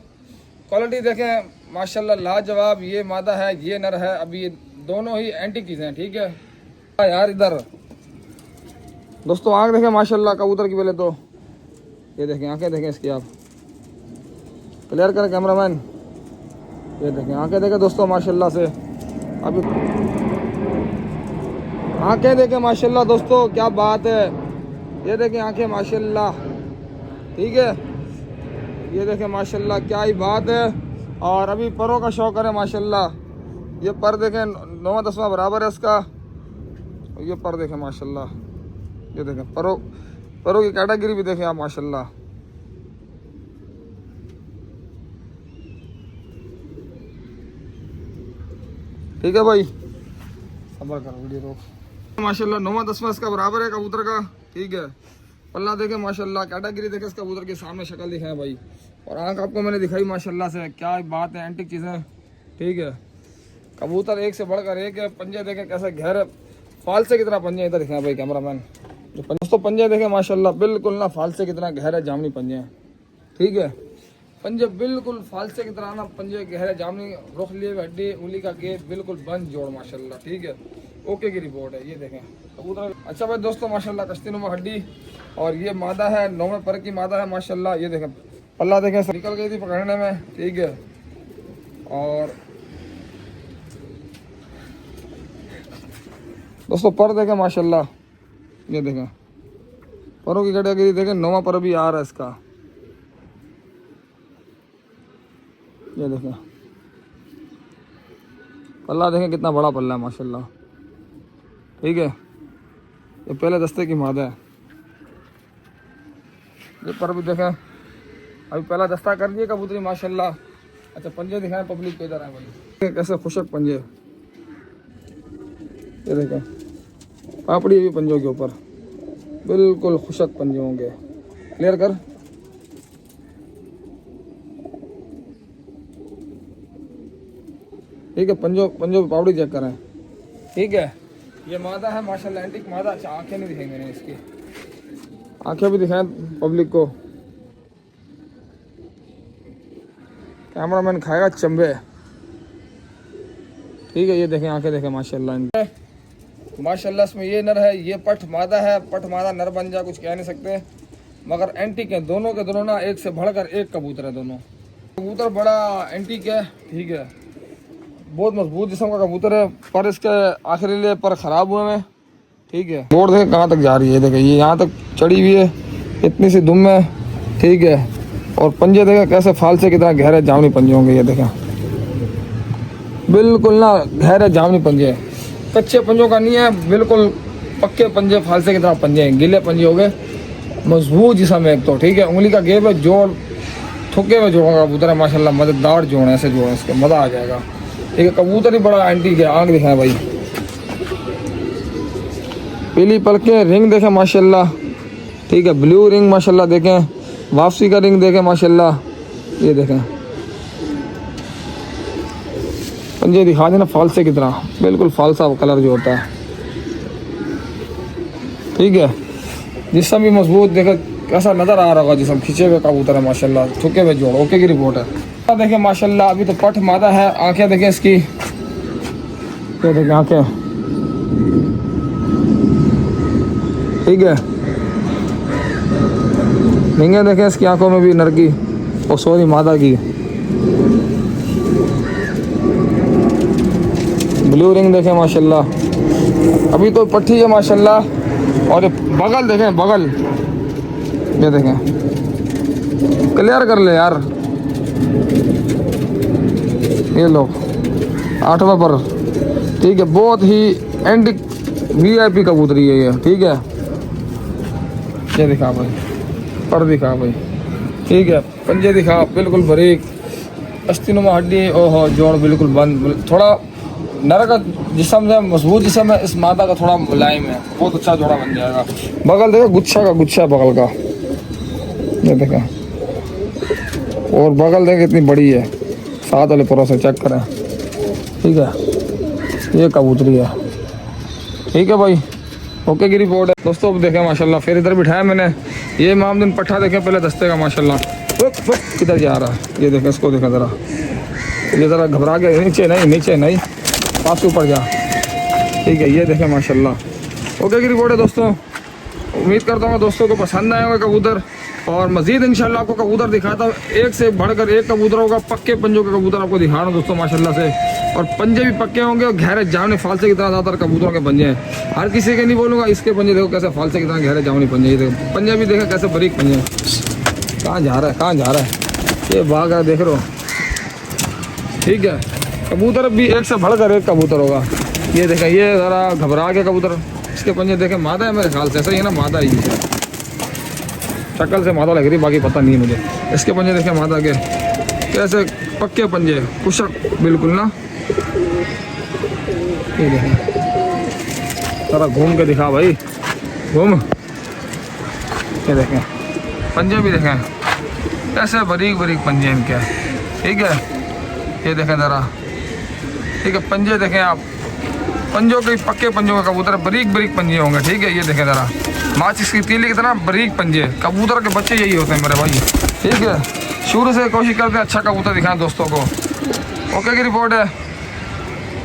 क्वालिटी देखें माशाल्लाह लाजवाब। ये मादा है, ये नर है। अभी ये दोनों ही एंटिक चीज़ें हैं, ठीक है यार। इधर दोस्तों आँख देखें माशाल्लाह कबूतर की, पहले तो ये देखें आंखें देखें इसकी, आप क्लियर करें कैमरामैन। ये देखें आंखें देखें दोस्तों माशाल्लाह से। अभी आंखें देखें माशाल्लाह दोस्तों, क्या बात है। ये देखें आंखें माशाल्लाह, ठीक है। ये देखें माशाल्लाह क्या ही बात है। और अभी परों का शौक है माशाल्लाह। ये पर देखें 9वां 10वां बराबर है इसका। ये पर देखें माशाल्लाह, ये देखें परों की कैटेगरी भी देखें आप माशाल्लाह। ठीक है भाई, सबर करो, वीडियो रोक। माशाल्लाह 9वां 10वां इसका बराबर है कबूतर का, ठीक है। पल्ला देखें माशाल्लाह, कैटेगरी देखें इस कबूतर के सामने, शक्ल दिखाए भाई। और आंख आपको मैंने दिखाई माशाल्लाह से, क्या बात है। एंटिक चीज़ें, ठीक है। कबूतर एक से बढ़कर एक है। पंजे देखें कैसे गहरे, फालसे कितना पंजे इधर दिखाएं भाई कैमरामैन। जो दोस्तों पंजे देखें माशाल्लाह, बिल्कुल ना फालसे कितना गहरा जामनी पंजे हैं, ठीक है। पंजे बिल्कुल फालसे की तरह ना, पंजे गहरे जामनी, रुख लिए हड्डी, उंगली का गेप बिल्कुल बंद जोड़ माशाल्लाह, ठीक है। ओके की रिपोर्ट है। ये देखें कबूतर। अच्छा भाई दोस्तों माशाल्लाह कश्तीनुमा हड्डी। और ये मादा है, 9वें पर की मादा है माशाल्लाह। ये देखें पल्ला देखें, निकल गई थी पकड़ने में, ठीक है। और दोस्तों पर देखें माशाल्लाह, ये देखें परों की कैटेगरी देखें, 9वां पर भी आ रहा है इसका। ये देखें पल्ला देखें कितना बड़ा पल्ला है माशाल्लाह, ठीक है। ये पहले दस्ते की मादा है। ये पर भी देखें, अभी पहला दस्ता कर दिए कबूतरी माशाल्लाह। अच्छा पंजे दिखाएं पब्लिक को, इधर आए भाई। कैसे खुशक पंजे, ये देखें पापड़ी भी पंजों के ऊपर, बिल्कुल खुशक पंजे होंगे। क्लियर कर, ठीक है। पंजों पे पापड़ी चेक करें, ठीक है। ये मादा है माशाल्लाह, एंटिक मादा। अच्छा आंखें नहीं दिखाई मैंने इसकी, आंखें भी दिखाएं पब्लिक को। कैमरामैन खाएगा चंबे, ठीक है। ये देखें आंखें देखें माशाल्लाह माशाल्लाह। इसमें ये नर है, ये पठ मादा है। पठ मादा नर बन जा कुछ कह नहीं सकते, मगर एंटिक है दोनों के दोनों ना, एक से बढ़कर एक कबूतर है दोनों। कबूतर बड़ा एंटिक है, ठीक है। बहुत मजबूत जिस्म का कबूतर है। पर इसके आखिरी लिए पर ख़राब हुए हैं, ठीक है। बोर्ड देखें कहाँ तक जा रही है, देखें ये यहाँ तक चढ़ी हुई है, इतनी सी दुम है, ठीक है। और पंजे देखें कैसे फालसे कितना गहरे जामनी पंजे होंगे। ये देखें बिल्कुल ना गहरे जामनी पंजे, कच्चे पंजों का नहीं है, बिल्कुल पक्के पंजे, फालसे की तरह पंजे हैं, गिले पंजे हो गए। मजबूत जिस्म है एक तो, ठीक है। उंगली का गेप है, जोड़ थुके हुए जोड़ों का कबूतर है माशाल्लाह। मजेदार जोड़ है, ऐसे जोड़ इसके मज़ा आ जाएगा, ठीक है। कबूतर ही बड़ा एंटीक है। आँख दिखाएं भाई, पीली पलके, रिंग देखें माशाल्लाह, ठीक है। ब्लू रिंग माशाल्लाह देखें, वापसी का रिंग देखें माशाल्लाह। ये देखें पंजे दिखा देना फालसे की तरह, बिल्कुल फालसा कलर जो होता है, ठीक है। जिसम भी मजबूत देखे कैसा नज़र आ रहा होगा, जिसम खींचे हुए कबूतर है माशाल्लाह, थुके हुए जोड़। ओके की रिपोर्ट है। देखें माशाल्लाह अभी तो पठ मादा है। आंखें देखें इसकी, ये देखें आंखें, ठीक है। रिंगे देखें इसकी आंखों में भी, नर की और सॉरी मादा की। ब्लू रिंग देखें माशाल्लाह, अभी तो पट्टी है माशाल्लाह। और ये बगल देखें, बगल ये देखें, क्लियर कर ले यार। ये लो 8वां पर, ठीक है। बहुत ही एंटिक वीआईपी कबूतरी है ये, ठीक है। ये दिखा भाई, पर दिखा भाई, ठीक है। पंजे दिखा बिल्कुल बारीक, अस्तीनुमा हड्डी, ओहो जोड़ बिल्कुल बंद, थोड़ा नर का जिस्म है मजबूत जिस्म है, इस मादा का थोड़ा मुलायम है, बहुत अच्छा जोड़ा बन जाएगा। बगल देखो गुच्छा का गुच्छा है बगल का, ये देखा, और बगल देख इतनी बड़ी है, साथ वाले पुरों से चेक करें। ठीक है, ये कबूतरी है। ठीक है भाई, ओके की रिपोर्ट है दोस्तों। अब देखें माशाल्लाह, फिर इधर बिठाया मैंने, ये मामदिन पट्ठा देखें पहले दस्ते का माशाल्लाह, किधर जा रहा है ये देखें, इसको देखें ज़रा, ये ज़रा घबरा गया, नीचे नहीं नीचे नहीं, पास के ऊपर जा। ठीक है, ये देखें माशाल्लाह, ओके की रिपोर्ट है दोस्तों। उम्मीद करता हूँ दोस्तों को पसंद आएगा कबूतर, और मज़ीद इंशाल्लाह आपको कबूतर दिखाता हूँ, एक से बढ़कर एक कबूतर होगा, पक्के पंजों के कबूतर आपको दिखा रहा हूँ दोस्तों माशाल्लाह से, और पंजे भी पक्के होंगे, और गहरे जामनी फालसे की तरह ज़्यादातर कबूतरों के पंजे हैं। हर किसी के नहीं बोलूँगा, इसके पंजे देखो कैसे फालसे की तरह गहरे जामनी पंजे, ये देखो पंजे भी देखो कैसे बारीक पंजे। कहाँ जा रहा है, कहाँ जा रहा है, ये भाग रहा है, देख रहे हो। ठीक है, कबूतर भी एक से बढ़कर एक कबूतर होगा। ये देखें, ये ज़रा घबरा के कबूतर, इसके पंजे देखें, मादा है मेरे ख्याल से, ऐसा ही है ना, मादा ही है, शक्ल से मादा लग रही, बाकी पता नहीं है मुझे। इसके पंजे देखें मादा के कैसे पक्के पंजे, कुशक बिल्कुल ना। ये देखें, ज़रा घूम के दिखा भाई, घूम, ये देखें पंजे भी देखें कैसे बारीक बारीक पंजे इनके। ठीक है, ये देखें ज़रा, ठीक है, पंजे देखें आप, पंजों के पक्के पंजों का कबूतर, बारीक बारीक पंजे होंगे। ठीक है, ये देखें ज़रा, माचिस की तीली की तरह बारीक पंजे, कबूतर के बच्चे यही होते हैं मेरे भाई। ठीक है, शुरू से कोशिश करते हैं अच्छा कबूतर दिखाएं दोस्तों को। ओके की रिपोर्ट है,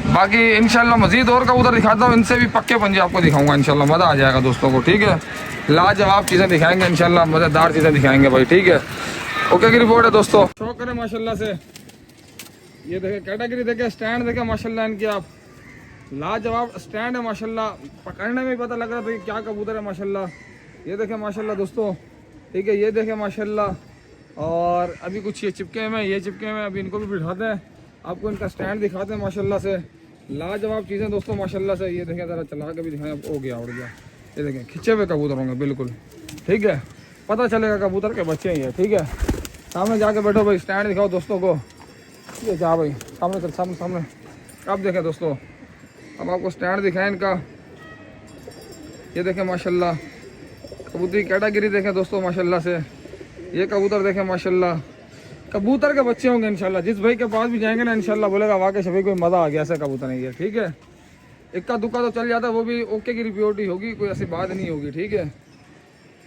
बाकी इंशाल्लाह मज़ीद और कबूतर दिखाता हूँ, इनसे भी पक्के पंजे आपको दिखाऊंगा इंशाल्लाह, मज़ा आ जाएगा दोस्तों को। ठीक है, लाजवाब चीज़ें दिखाएंगे इंशाल्लाह, मज़ेदार चीज़ें दिखाएंगे भाई। ठीक है, ओके की रिपोर्ट है दोस्तों। शौक करें माशाल्लाह से, ये देखें कैटेगरी देखें, स्टैंड देखें माशाल्लाह इनकी, आप लाजवाब स्टैंड है माशाल्लाह, पकड़ने में ही पता लग रहा था कि क्या कबूतर है माशाल्लाह। ये देखें माशाल्लाह दोस्तों। ठीक है, ये देखें माशाल्लाह, और अभी कुछ ये चिपके में, ये चिपके में, अभी इनको भी बिठाते हैं, आपको इनका स्टैंड दिखाते हैं माशाल्लाह से, लाजवाब चीज़ें दोस्तों माशाल्लाह से। ये देखें ज़रा चला के भी दिखाएं, हो गया उड़ गया, ये देखें खिंचे हुए कबूतर होंगे बिल्कुल। ठीक है, पता चलेगा कबूतर के बच्चे ही है। ठीक है, सामने जाके बैठो भाई, स्टैंड दिखाओ दोस्तों को। ये जा भाई, सामने चल, सामने सामने, अब देखें दोस्तों, अब आपको स्टैंड दिखाएं इनका। ये देखें माशाल्लाह, कबूतरी कैटेगरी देखें दोस्तों माशाल्लाह से, ये कबूतर देखें माशाल्लाह, कबूतर के बच्चे होंगे इंशाल्लाह। जिस भाई के पास भी जाएंगे ना इंशाल्लाह बोलेगा वाकई शफीक कोई मज़ा आ गया, ऐसा कबूतर नहीं है। ठीक है, इक्का दुक्का तो चल जाता है, वो भी ओके की रिपोर्ट ही होगी, कोई ऐसी बात नहीं होगी। ठीक है,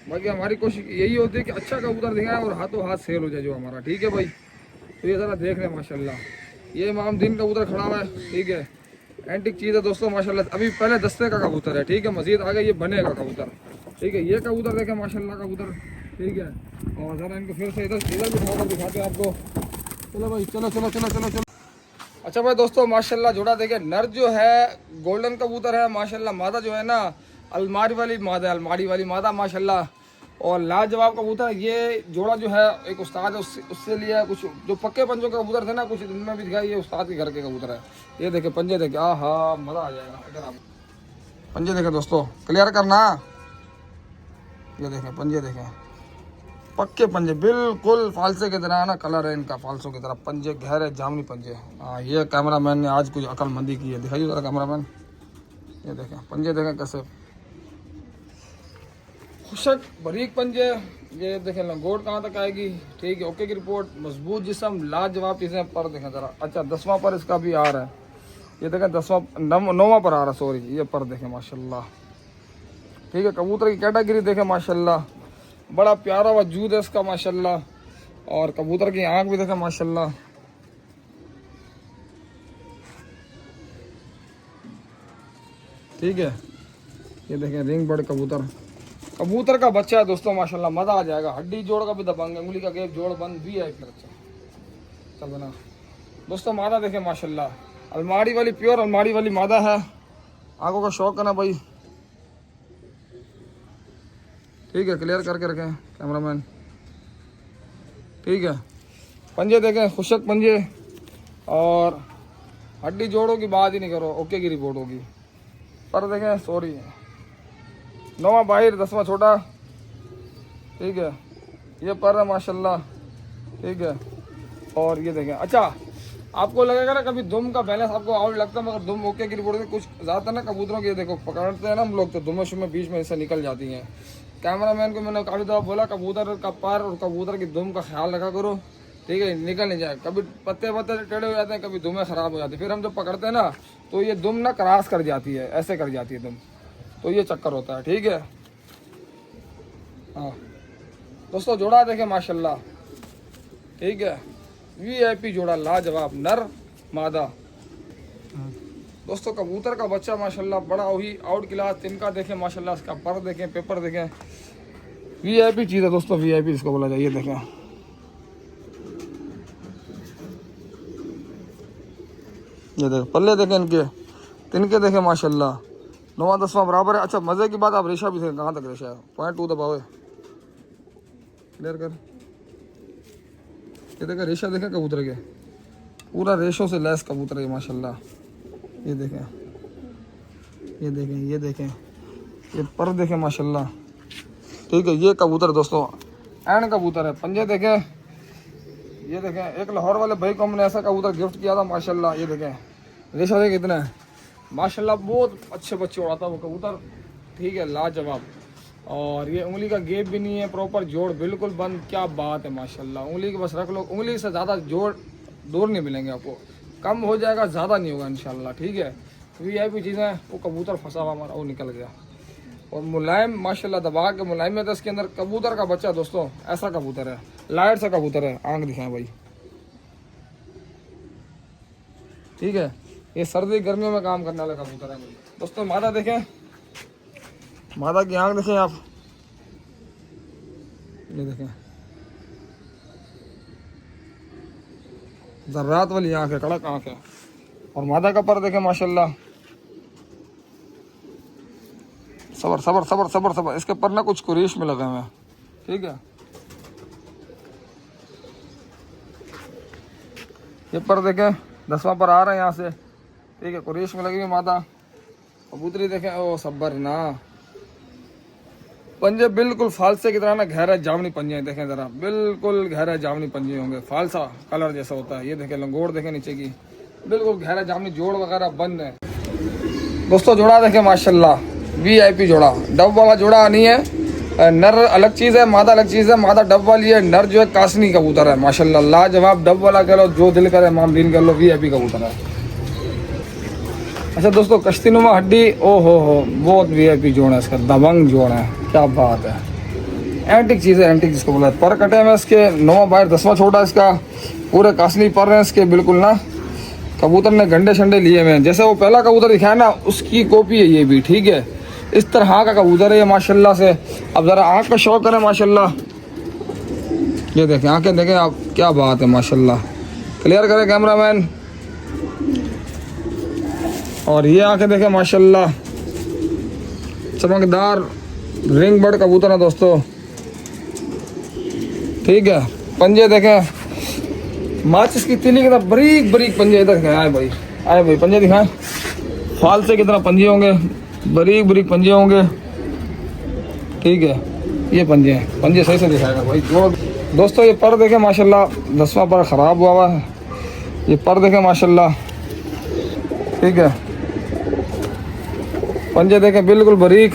बाकी हमारी कोशिश यही होती है कि अच्छा कबूतर दिखाएं और हाथों हाथ सेल हो जाए जो हमारा। ठीक है भाई, तो ये ज़रा देख रहे हैं माशाल्लाह, ये इमाम दिन कबूतर खड़ा हुआ है। ठीक है, एंटिक चीज़ है दोस्तों माशाल्लाह, अभी पहले दस्ते का कबूतर है। ठीक है, मज़ीद आगे ये बनेगा कबूतर। ठीक है, ये कबूतर देखें माशाल्लाह कबूतर। ठीक है, और ज़रा इनको फिर से इधर भी उठाकर दिखाते हैं आपको। चलो भाई, चलो चलो चलो चलो चलो। अच्छा भाई दोस्तों माशाल्लाह, जोड़ा देखें, नर जो है गोल्डन कबूतर है माशाल्लाह, मादा जो है ना अलमारी वाली मादा, अलमारी वाली मादा माशाल्लाह, और लाजवाब कबूतर। ये जोड़ा जो है एक उस्ताद है, उससे लिया कुछ जो पक्के पंजों के कबूतर थे ना, कुछ दिन में भी दिखाई, ये उस्ताद के घर के कबूतर है। ये देखे पंजे देखे, हाँ मज़ा आ जाएगा। इधर आप पंजे देखे दोस्तों, क्लियर करना, ये देखें पंजे देखें, पक्के पंजे बिल्कुल फालसे की तरह ना, कलर है इनका फालसों की तरह, पंजे गहरे जामनी पंजे। हाँ, ये कैमरामैन ने आज कुछ अक्लमंदी की है, दिखाइए ज़रा कैमरामैन। ये देखें पंजे देखें कैसे खुशक बारीक पंजे। ये देखें लंगोट कहाँ तक आएगी। ठीक है, ओके की रिपोर्ट, मजबूत जिस्म, लाजवाब चीज़ें। पर देखें ज़रा, अच्छा 10वां पर इसका भी आ रहा है, ये देखें 9वां पर आ रहा है, सॉरी, ये पर देखें माशाल्लाह। ठीक है, कबूतर की कैटेगरी देखें माशाल्लाह, बड़ा प्यारा वजूद है इसका माशाल्लाह, और कबूतर की आँख भी देखें माशाल्लाह। ठीक है, ये देखें रिंग बर्ड कबूतर, कबूतर का बच्चा है दोस्तों माशाल्लाह, मज़ा आ जाएगा। हड्डी जोड़ का भी दबाएंगे, उंगली का गेप जोड़ बंद भी है फिर। अच्छा चल बना दोस्तों, मादा देखें माशाल्लाह, अलमारी वाली, प्योर अलमारी वाली मादा है। आंखों का शौक है ना भाई। ठीक है, क्लियर करके रखें कैमरामैन। ठीक है, पंजे देखें खुशक पंजे, और हड्डी जोड़ों की बात ही नहीं करो, ओके की रिपोर्ट होगी। पर देखें, सॉरी 9वां बाहर 10वां छोटा। ठीक है, ये पर है माशाल्लाह। ठीक है, और ये देखें, अच्छा आपको लगेगा ना कभी दुम का बैलेंस आपको आउट लगता है, मगर दुम ओके की रिपोर्ट कुछ ज़्यादा ना कबूतरों की, देखो पकड़ते हैं ना हम लोग तो दुम शुम बीच में से निकल जाती हैं। कैमरामैन को मैंने काफ़ी दफ़ा बोला कबूतर का पर और कबूतर की दुम का ख्याल रखा करो, ठीक है, निकल नहीं जाए। कभी पत्ते टेढ़े हो जाते हैं, कभी दुमें ख़राब हो जाती है, फिर हम जब पकड़ते हैं ना तो ये दुम ना क्रॉस कर जाती है, ऐसे कर जाती है दुम, तो ये चक्कर होता है, ठीक है। हाँ दोस्तों जोड़ा देखें माशाल्लाह, ठीक है, VIP जोड़ा लाजवाब, नर मादा। दोस्तों कबूतर का बच्चा माशाल्लाह बड़ा वही आउट क्लास, तिनका देखें माशाल्लाह, इसका पर देखें, पेपर देखें, VIP चीज़ है दोस्तों, VIP इसको बोला जाए। ये देखें ये देखें पल्ले देखें इनके, तिनके देखें माशाल्लाह 9-10वां बराबर है। अच्छा मज़े की बात, आप रेशा भी देखें, कहाँ तक रेशा है, 0.2 दबाओ, क्लियर कर। ये देखें रेशा देखें कबूतर के, पूरा रेशों से लैस कबूतर है माशाल्लाह। ये देखें, ये देखें, ये देखें, ये पर देखें माशाल्लाह, ठीक है। ये कबूतर दोस्तों एंड कबूतर है, पंजे देखें, ये देखें। एक लाहौर वाले भाई को हमने ऐसा कबूतर गिफ्ट किया था माशाल्लाह, ये देखें रेशा देखें कितना है माशाल्लाह, बहुत अच्छे बच्चे उड़ाता वो कबूतर, ठीक है, लाजवाब। और ये उंगली का गेप भी नहीं है, प्रॉपर जोड़ बिल्कुल बंद, क्या बात है माशाल्लाह। उंगली के बस रख लो, उंगली से ज़्यादा जोड़ दूर नहीं मिलेंगे आपको, कम हो जाएगा, ज़्यादा नहीं होगा इंशाल्लाह, ठीक है। VIP चीज़ें, वो कबूतर फंसा हुआ हमारा, वो निकल गया। और मुलायम माशाल्लाह, दबा के मुलायम है, तो इसके अंदर कबूतर का बच्चा दोस्तों ऐसा कबूतर है, लाइट सा कबूतर है, आंख दिखाएं भाई, ठीक है। ये सर्दी गर्मियों में काम करने वाला कबूतर है दोस्तों। मादा देखें, मादा की आंख देखें आप, ये देखें जर्रात वाली आंख है, कड़क आंख है। और मादा का पर देखें माशाल्लाह, सबर सबर सबर सबर सबर, इसके पर ना कुछ कुरेश में लगे हुए हैं, ठीक है। ये पर देखें 10वां पर आ रहा है यहाँ से, ठीक है, कुरेश में लगी हुई मादा। कबूतरी देखें, ओ सबर ना, पंजे बिल्कुल फालसे की तरह ना गहरा जामनी पंजे हैं, देखें जरा, बिल्कुल गहरा जामनी पंजे होंगे, फालसा कलर जैसा होता है। ये देखें लंगोड़ देखें नीचे की, बिल्कुल गहरा जामनी, जोड़ वगैरह बंद है दोस्तों। जोड़ा देखें माशाल्लाह, VIP जोड़ा, डब वाला जोड़ा नहीं है, नर अलग चीज़ है, मादा अलग चीज़ है। मादा डब वाली है, नर जो है कासनी कबूतर है माशाल्लाह, लाजवाब, डब वाला कह लो, जो दिल करे मामदीन कर लो, VIP कबूतर है। अच्छा दोस्तों कश्तीनुमा हड्डी, ओ हो बहुत VIP जोड़ है इसका, दबंग जोड़ है, क्या बात है, एंटिक चीज़ है, एंटिक जिसको बोला है। पर कटे में इसके 9 बाहर 10वां छोटा इसका, पूरे कासनी पर हैं इसके, बिल्कुल ना। कबूतर ने गंडे शंडे लिए हुए हैं, जैसे वो पहला कबूतर दिखाया ना उसकी कॉपी है ये भी, ठीक है। इस तरह का कबूतर है ये माशाल्लाह से। अब ज़रा आँख का शौक करें माशाल्लाह, ये देखें आँखें देखें आप, क्या बात है माशाल्लाह, क्लियर करें कैमरामैन। और ये आँखें देखें माशाल्लाह, चमकदार रिंग बर्ड कबूतर है दोस्तों, ठीक है। पंजे देखें माचिस की तीली की तरह बरीक बरीक पंजे, इधर दिखाएं, आए भाई पंजे दिखाएं, फालसे की तरह पंजे होंगे, बरीक बरीक पंजे होंगे, ठीक है। ये पंजे हैं, पंजे सही से दिखाएगा भाई जो दोस्तों। ये पर देखें माशाल्लाह, 10वां पर ख़राब हुआ है, ये पर देखें माशाल्लाह, ठीक है। पंजे देखें बिल्कुल बरीक,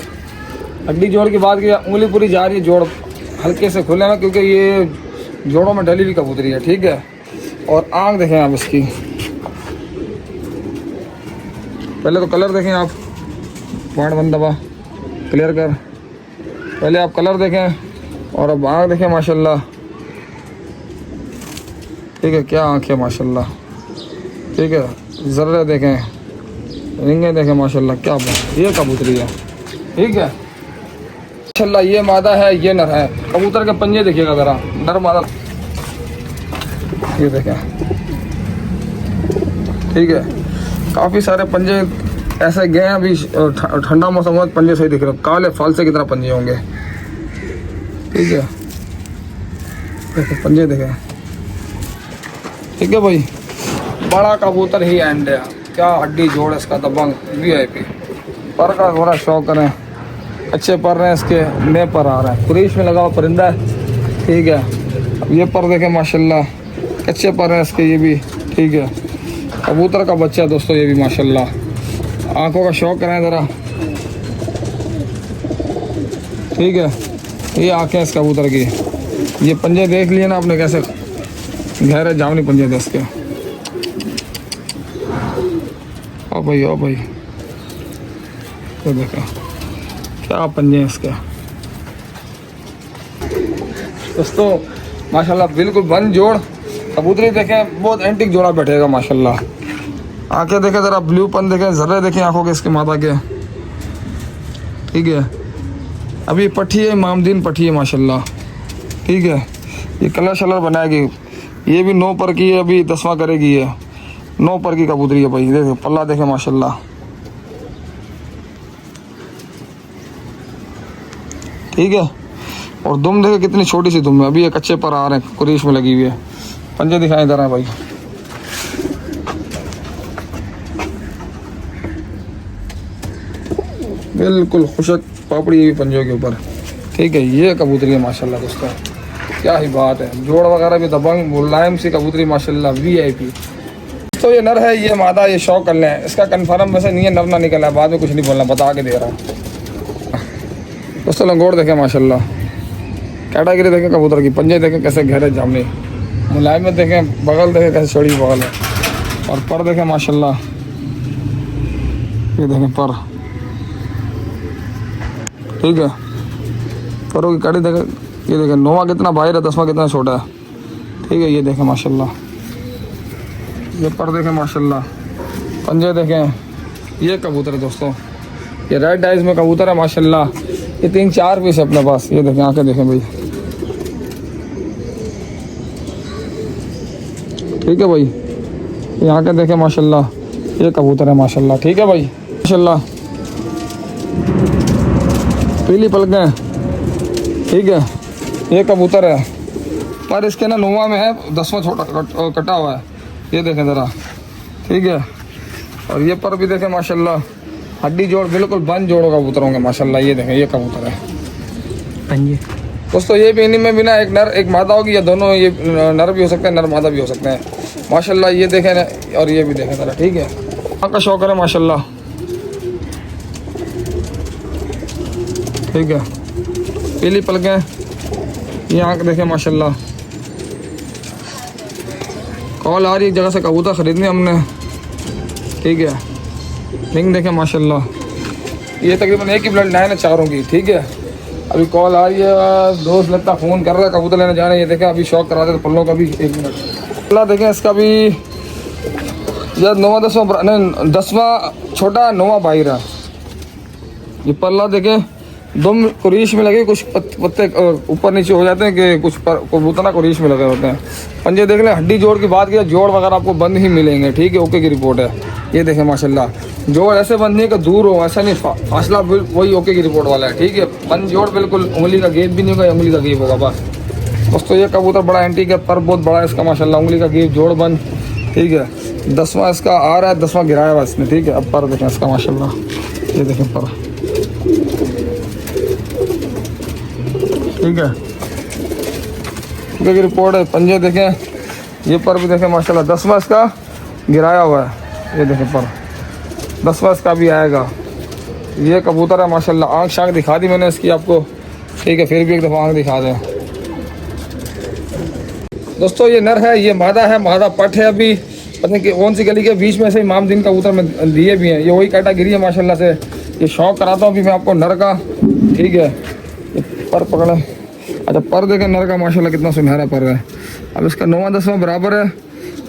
हड्डी जोड़ की बात की, उंगली पूरी जा रही है, जोड़ हल्के से खुले ना, क्योंकि ये जोड़ों में डली हुई कबूतरी है, ठीक है। और आँख देखें आप इसकी, पहले तो कलर देखें आप, पॉइंट बंद दबा, क्लियर कर, पहले आप कलर देखें और अब आँख देखें माशाल्लाह, ठीक है। क्या आँख है माशाल्लाह, ठीक है। ज़र्रे देखें, रिंगे देखें माशाल्लाह, क्या बात, ये कबूतरी है, ठीक है माशाल्लाह। ये मादा है, ये नर है। कबूतर के पंजे देखिएगा ज़रा, नर मादा, ये देखें, ठीक है। काफ़ी सारे पंजे ऐसे गए हैं, अभी ठंडा मौसम हो, पंजे सही दिख रहे, काले फालसे की तरह पंजे होंगे, ठीक है। देखो पंजे देखें, ठीक है भाई, बड़ा कबूतर ही एंड है, क्या हड्डी जोड़ इसका, दबंग VIP। पर का थोड़ा शौक करें, अच्छे पर रहे हैं इसके, नए पर आ रहे हैं, कुरेश में लगा हुआ परिंदा है, ठीक है। अब ये पर देखें माशाल्लाह, अच्छे पर हैं इसके, ये भी, ठीक है। कबूतर का बच्चा है दोस्तों ये भी माशाल्लाह। आंखों का शौक कराएं ज़रा, ठीक है। ये आंखें इस कबूतर की, ये पंजे देख लिए ना आपने कैसे गहरे जामनी पंजे थे इसके। ओ भाई ओ भाई, तो देखा क्या पंजे हैं इसके दोस्तों माशाल्लाह। बिल्कुल बंद जोड़ कबूतरी देखें, बहुत एंटिक जोड़ा बैठेगा माशाल्लाह। आंखें देखें ज़रा, ब्लूपन देखें, जर्रे देखें आंखों के इसके माता के, ठीक है। अभी पट्टी है, इमामदीन पट्टी है माशाल्लाह, ठीक है। ये कलर शलर बनाएगी, ये भी 9 पर की है, अभी 10वां करेगी ये। 9 पर की कबूतरी है भाई। देखो पल्ला देखें माशाल्लाह, ठीक है। और दुम देखे कितनी छोटी सी दुम है, अभी ये कच्चे पर आ रहे हैं, कुरीश में लगी हुई है। पंजे दिखाएं इधर है भाई, बिल्कुल खुशक पापड़ी भी पंजों के ऊपर, ठीक है। ये कबूतरी है माशाल्लाह दोस्तों, क्या ही बात है। जोड़ वगैरह भी दबंग मुलायम सी कबूतरी माशाल्लाह, VIP। तो ये नर है, ये मादा, ये शौक कर लें। इसका कन्फर्म वैसे नहीं है, नर ना निकला है, बाद में कुछ नहीं बोलना, बता के दे रहा दोस्तों। लंगोड़ देखें माशाल्लाह, कैटागिरी देखें कबूतर की, पंजे देखें कैसे गहरे जामने, मुलायम देखें, बगल देखें कैसे छोड़ी बगल है, और पर देखें माशाल्लाह, ये देखें पर, ठीक है। परों की कड़ी देखें, ये देखें 9वां कितना बाहर है, 10वां कितना छोटा है, ठीक है। ये देखें माशाल्लाह, ये पर देखें माशाल्लाह, पंजे देखें। ये कबूतर है दोस्तों, ये रेड आइज में कबूतर है माशाल्लाह। ये 3-4 पीस है अपने पास। ये देखें आंखें देखें भाई, ठीक है भाई। ये आंखें देखें माशाल्लाह, ये कबूतर है माशाल्लाह, ठीक है भाई माशाल्लाह। पीली पलकें, ठीक है। ये कबूतर है, पर इसके ना 9वां में है, 10वां छोटा कटा हुआ है। ये देखें ज़रा, ठीक है। और ये पर भी देखें माशाल्लाह, हड्डी जोड़, बिल्कुल बंद जोड़ों कबूतर होंगे माशाल्लाह। ये देखें, ये कबूतर है पंजे दोस्तों। ये भी इन्हीं में भी ना एक नर एक मादा होगी, या दोनों, ये नर भी हो सकते हैं, नर मादा भी हो सकते हैं माशाल्लाह। ये देखें ना, और ये भी देखें ज़रा, ठीक है। आँख का शौक है माशाल्लाह, ठीक है। पीली पलकें, ये आँख देखें माशाल्लाह। कॉल आ रही एक जगह से कबूतर ख़रीदने हमने, ठीक है। रिंग देखें माशाल्लाह, ये तकरीबन एक ही ब्लड लाइन है चारों की, ठीक है। अभी कॉल आ रही है, दोस्त लगता फ़ोन कर रहा है, कबूतर लेने जाना है। ये देखें अभी शौक करा दे पल्लों का भी, 1 मिनट पल्ला देखें इसका भी, यह 9वां 10वां नहीं, 10वां छोटा, 9वां बाहर है। ये पल्ला देखें, दुम कुरीश में लगे, कुछ पत्ते ऊपर नीचे हो जाते हैं कि कुछ कबूतर ना कुरीश में लगे होते हैं। पंजे देख लें, हड्डी जोड़ की बात की, जोड़ वगैरह आपको बंद ही मिलेंगे, ठीक है। ओके की रिपोर्ट है। ये देखें माशाल्लाह, जोड़ ऐसे बंद नहीं कि दूर हो, ऐसा नहीं, फासला वही ओके की रिपोर्ट वाला है, ठीक है। बंद जोड़ बिल्कुल, उंगली का गेप भी नहीं होगा, उंगली का गेप होगा बस दोस्तों। ये कबूतर बड़ा एंटीक है, पर बहुत बड़ा है इसका माशाल्लाह, उंगली का गेप, जोड़ बंद, ठीक है। 10वां इसका आ रहा है, 10वां गिराया हुआ इसने, ठीक है। अब पर देखें इसका माशाल्लाह, ये देखें पर, ठीक है। ओके की रिपोर्ट है। पंजे देखें, ये पर भी देखें माशाल्लाह, 10वां इसका गिराया हुआ है। ये देखें पर, 10वां इसका भी आएगा। ये कबूतर है माशाल्लाह। आँख शाख दिखा दी मैंने इसकी आपको, ठीक है। फिर भी एक दफ़ा आँख दिखा दें दोस्तों। ये नर है, ये मादा है, मादा पट है। अभी पता नहीं कौन सी गली के बीच में से इमामदीन कबूतर में दिए भी हैं। ये वही कैटेगरी है माशाल्लाह से। ये शौक कराता हूँ अभी मैं आपको नर का, ठीक है। ये पर पकड़ा, अच्छा पर देखें नर का माशाल्लाह कितना सुनहरा पर है। अब इसका 9वां 10वां बराबर है।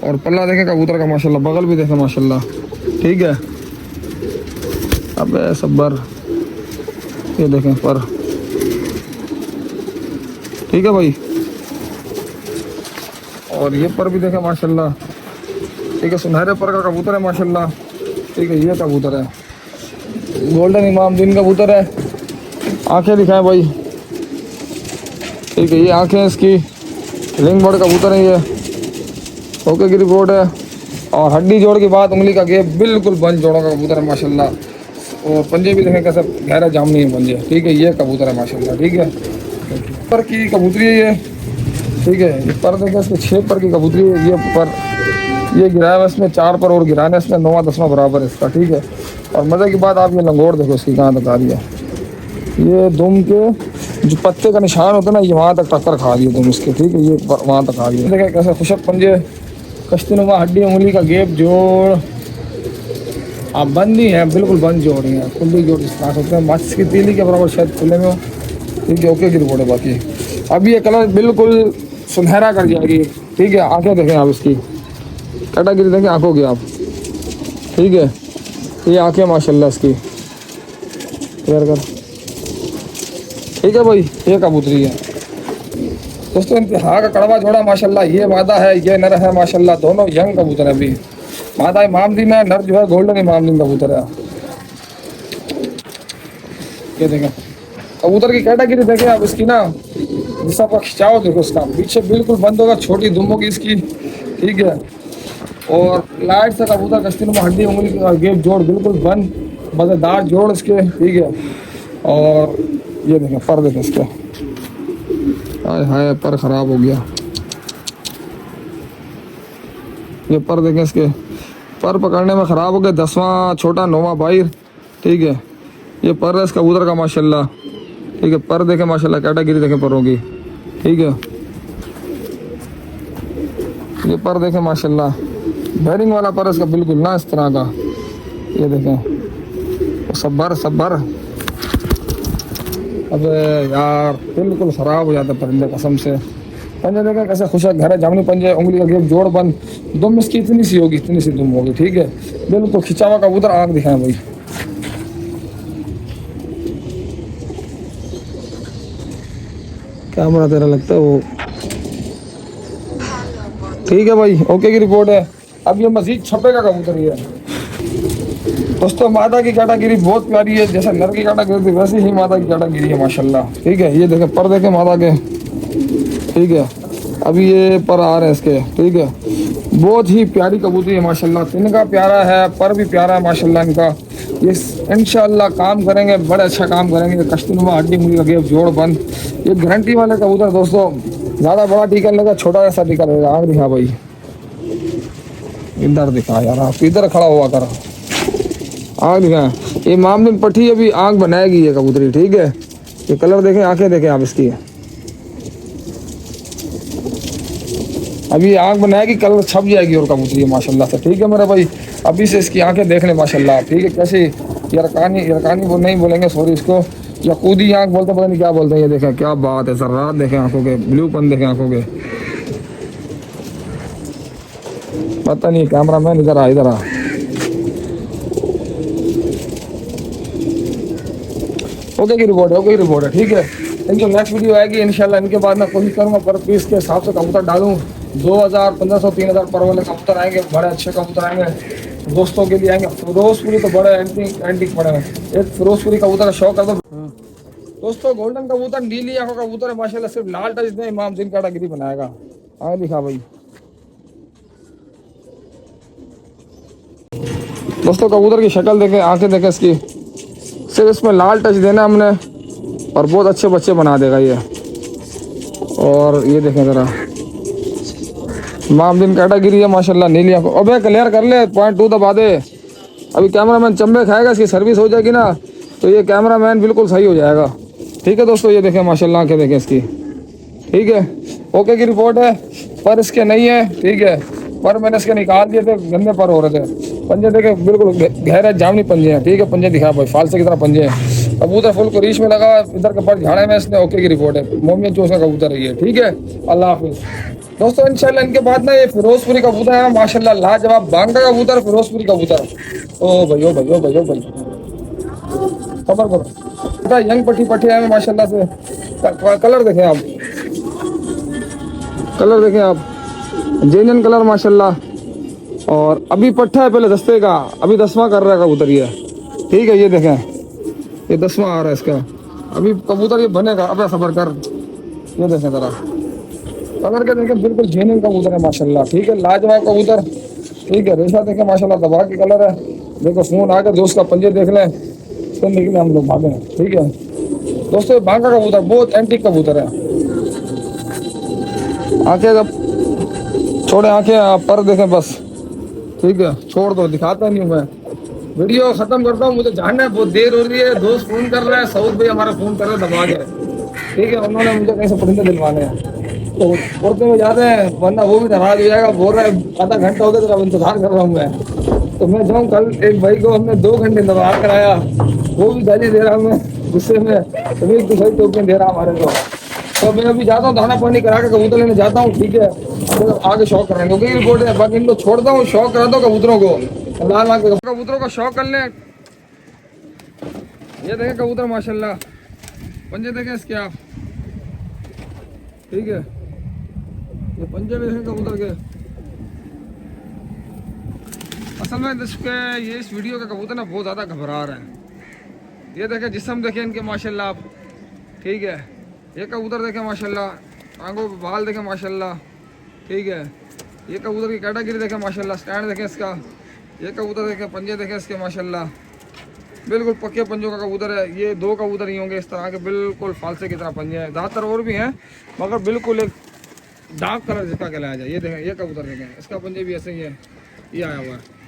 और पल्ला देखें कबूतर का माशाल्लाह, बगल भी देखें माशाल्लाह, ठीक है। अब सब्बर, ये देखें पर, ठीक है भाई। और ये पर भी देखें माशाल्लाह, ठीक है। सुनहरे पर का कबूतर है माशाल्लाह, ठीक है। ये कबूतर है, गोल्डन इमामदीन कबूतर है। आंखें दिखाएं भाई, ठीक है। ये आंखें इसकी, रिंग बर्ड कबूतर है ये, ओके की रिपोर्ट है। और हड्डी जोड़ की बात, उंगली का गेप बिल्कुल बंद जोड़ों का कबूतर है माशाल्लाह। और पंजे भी देखें कैसा गहरा जामनी है पंजे, ठीक है। ये कबूतर है माशाल्लाह, ठीक है। पर की कबूतरी है ये, ठीक है। ये पर देखें इसके 6 पर की कबूतरी है। ये पर ये गिराया है इसमें 4 पर और गिराने इसमें 9वां 10वां बराबर है इसका, ठीक है। और मज़े की बात आप ये लंगोर देखो इसकी कहाँ तक आ रही है। ये दुम के जो पत्ते का निशान होता है ना, ये वहाँ तक टक्कर खा रही है दुम इसके, ठीक है। ये वहाँ तक आ रही है, देखें कैसे खुशक पंजे, कश्तीनुमा हड्डी, उंगली का गेप जोड़ आप बंद ही है, बिल्कुल बंद जोड़ रही है, खुली जोड़ स्टार्ट होते हैं। माचिस की तीली के बराबर शायद खुले में हो, ठीक है। ओके की रिपोर्ट है बाकी। अब ये कलर बिल्कुल सुनहरा कर जाएगी, ठीक है। आंखें देखें आप इसकी, कैटेगरी देखें आंखों की आप, ठीक है। ये आंखें माशाल्लाह इसकी क्लियर कर, ठीक है भाई। ये कबूतरी है दोस्तों, इंतहा का कड़वा जोड़ा माशाल्लाह। ये मादा है, ये नर है माशाल्लाह, दोनों यंग कबूतर है। अभी मादा इमामदीन है, नर जो है गोल्डन इमामदीन कबूतर है। ये देखें कबूतर की कैटेगरी देखें आप इसकी ना, जिस आप खिंचाओ देखो इसका, पीछे बिल्कुल बंद होगा, छोटी दुम होगी इसकी, ठीक है। और लाइट से कबूतर कश्तीनुमा हड्डी, उंगली का गेप जोड़ बिल्कुल बंद, मज़ेदार जोड़ इसके, ठीक है। और ये देखें पर देखें इसके, हाय हाय पर ख़राब हो गया। ये पर देखें इसके, पर पकड़ने में ख़राब हो गया, 10वां छोटा 9वां बाहर, ठीक है। ये पर है इस कबूतर का माशाल्लाह, ठीक है। पर देखें माशाल्लाह, कैटेगरी देखें परों की, ठीक है। ये पर देखें माशाल्लाह, बैरिंग वाला पर इसका बिल्कुल ना इस तरह का। ये देखें सब्बर सब्बर, अबे यार बिल्कुल ख़राब हो जाता परिंदे कसम से। पंजे देखें कैसे खुशक घर है, जामनी पंजे, उंगली का गेप जोड़ बंद, दुम इसकी इतनी सी होगी, इतनी सी दुम होगी, ठीक है। बिल्कुल खिंचा हुआ कबूतर, आँख दिखाएं भाई। कैमरा तेरा लगता है वो, ठीक है भाई। ओके की रिपोर्ट है। अब ये मजीद छपेगा कबूतर ही है दोस्तों। मादा की कैटेगरी बहुत प्यारी है, जैसे नर की कैटेगरी थी वैसे ही मादा की कैटेगरी है माशाल्लाह, ठीक है। ये देखें पर देखें मादा के, ठीक है। अभी ये पर आ रहे हैं इसके, ठीक है। बहुत ही प्यारी कबूतरी है माशाल्लाह, तिनका प्यारा है, पर भी प्यारा है माशाल्लाह इनका। ये इंशाल्लाह काम करेंगे, बड़े अच्छा काम करेंगे। कश्तीनुमा हड्डी, उंगली का गेप जोड़ बंद, ये गारंटी वाले कबूतर दोस्तों। ज़्यादा बड़ा टीका लेगा, छोटा जैसा टीका लेगा। आँख दिखा भाई, इधर दिखा यार, आप इधर खड़ा हुआ कर, आँख दिखा। ये मामदिन पट्टी अभी आँख बनाएगी ये कबूतरी, ठीक है। ये कलर देखें, आंखें देखें आप इसकी, अभी आँख बनाएगी, कलर छप जाएगी और कबूतरी माशाल्लाह से, ठीक है मेरा भाई। अभी से इसकी आंखें देख लें माशाल्लाह, ठीक है। कैसे यरकानी वो नहीं बोलेंगे, सॉरी, इसको यकूदी आँख बोलते, पता नहीं क्या बोलते हैं। ये देखें क्या बात है, जर्रात देखें आंखों के, ब्लू पन देखें आंखों के, पता नहीं कैमरा मैन इधर आ, इधर आ। ओके की रिपोर्ट है, ओके की रिपोर्ट है, ठीक है। इनकी नेक्स्ट वीडियो आएगी इंशाल्लाह। इनके बाद मैं कोशिश करूँगा पर पीस के हिसाब से कबूतर डालूँ। 2000, 1500, 3000 पर वाले कबूतर आएंगे, बड़े अच्छे कबूतर आएंगे दोस्तों के लिए आएंगे। फिरोजपुरी तो बड़े एंटीक पड़े हैं, एक फिरोजपुरी कबूतर का शौक है तो दोस्तों। गोल्डन कबूतर, नीली आंखों का कबूतर है माशाल्लाह, सिर्फ लाल टच दे इमामदीन कैटेगरी बनाएगा। आगे दिखा भाई दोस्तों, कबूतर की शक्ल देखें, आंखें देखें इसकी, सिर्फ इसमें लाल टच देना हमने और बहुत अच्छे बच्चे बना देगा ये। और ये देखें ज़रा, इमामदीन कैटेगरी है माशाल्लाह, नीली आंखों। अबे क्लियर कर ले, पॉइंट 2 दबा दे। अभी कैमरामैन चंबे खाएगा, इसकी सर्विस हो जाएगी ना तो ये कैमरामैन बिल्कुल सही हो जाएगा, ठीक है दोस्तों। ये देखें माशाल्लाह, आंखें देखें इसकी, ठीक है। ओके की रिपोर्ट है। पर इसके नहीं है, ठीक है। पर मैंने इसके निकाल दिए थे, गंदे पर हो रहे थे। पंजे देखे बिल्कुल गहरे जामनी पंजे हैं, ठीक है। पंजे दिखा भाई, फालसे की तरह पंजे हैं। कबूतर फुल को रीच में लगा, इधर के पर झाड़े में इसने। ओके की रिपोर्ट है, मोमियत जो उसका कबूतर है ये, ठीक है। अल्लाह हाफिज़ दोस्तों। इंशाल्लाह इनके बाद ना ये फिरोजपुरी कबूतर है माशाल्लाह, लाजवाब बांगा कबूतर, फिरोजपुरी कबूतर। ओ भाई ओ भाई ओ भाई ओ भाई, खबर करो, यंग पट्टी है माशाल्लाह से। कलर देखें आप, कलर देखें आप, जेन्युइन कलर माशाल्लाह। और अभी पट्टा है पहले दस्ते का, अभी 10वां कर रहा है कबूतर ये, ठीक है। ये देखें, ये 10वां आ रहा है इसका, अभी कबूतर ये बनेगा। अब सबर कर, ये देखें ज़रा कलर के देखें, बिल्कुल जेन्युइन कबूतर है माशाल्लाह, ठीक है। लाजवाब कबूतर, ठीक है। रेशा देखें माशाल्लाह, दबा की कलर है। देखो फोन आकर दोस्त का पंजे देख लें, तो निकले हम लोग भागे, ठीक है दोस्तों। बांका कबूतर बहुत एंटीक कबूतर है। आंखें जब छोड़े, आंखें पर देखें बस, ठीक है, छोड़ दो, दिखाता नहीं हूँ मैं। वीडियो खत्म करता हूँ, मुझे जानना है, बहुत देर हो रही है, दोस्त फोन कर रहा है, सऊद भाई हमारा फोन कर रहा है दबा के। ठीक है, उन्होंने मुझे कहीं से परिंदे दिलवाने हैं, तो उड़ते हुए जाते हैं, वरना वो भी नाराज हो जाएगा, बोल रहा है आधा घंटा हो गया तो अब इंतजार कर रहा हूँ मैं। तो मैं जाऊँ, कल एक भाई को हमने 2 घंटे इंतजार कराया, वो भी गाली दे रहा हूँ मैं गुस्से में, तो भी सही टोकन दे रहा हमारे को। तो मैं अभी जाता हूँ, दाना पानी करा के कबूतर लेने जाता हूँ। ठीक है, तो आगे शौक करेंगे, क्योंकि रिपोर्ट है, बाकी इनको छोड़ता हूँ, शौक कराता हूँ कबूतरों को, लाल लाल के कबूतरों का शौक कर लें। ये देखें कबूतर माशाल्लाह, पंजे देखें इसके आप। ठीक है, ये पंजे भी देखें कबूतर के। असल में इसके ये इस वीडियो का कबूतर ना बहुत ज़्यादा घबरा रहे हैं। ये देखें जिस्म देखें इनके माशाल्लाह आप। ठीक है, ये कबूतर देखें माशाल्लाह, टांगों पे बाल देखें माशाल्लाह। ठीक है, ये कबूतर की कैटेगरी देखें माशाल्लाह, स्टैंड देखें इसका। ये कबूतर देखें, पंजे देखें इसके माशाल्लाह, बिल्कुल पक्के पंजों का कबूतर है। ये 2 कबूतर ही होंगे इस तरह के, बिल्कुल फालसे की तरह पंजे हैं, ज़्यादातर और भी हैं, मगर बिल्कुल एक डार्क कलर जिसका कहलाया जाए। ये देखें, ये कबूतर देखें, इसका पंजे भी ऐसे ही है, ये आया हुआ है।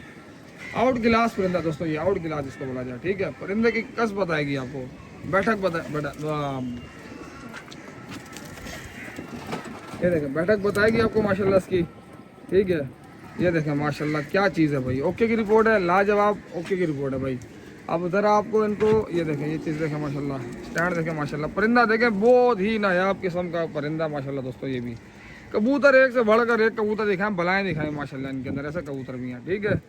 आउट गिलास परिंदा दोस्तों, ये आउट गिलास जिसको बोला जाए। ठीक है, परिंदे की कस बताएगी आपको, बैठक ये देखें, बैठक बताएगी आपको माशाल्लाह इसकी। ठीक है, ये देखें माशाल्लाह क्या चीज़ है भाई, ओके की रिपोर्ट है, लाजवाब ओके की रिपोर्ट है भाई। अब ज़रा आपको इनको ये देखें, ये चीज़ देखें माशाल्लाह, स्टैंड देखें माशाल्लाह, परिंदा देखें, बहुत ही नायाब किस्म का परिंदा माशाल्लाह दोस्तों। ये भी कबूतर एक से बढ़कर एक कबूतर दिखाएं, बलाएँ दिखाएं माशाल्लाह, इनके अंदर ऐसे कबूतर भी हैं। ठीक है,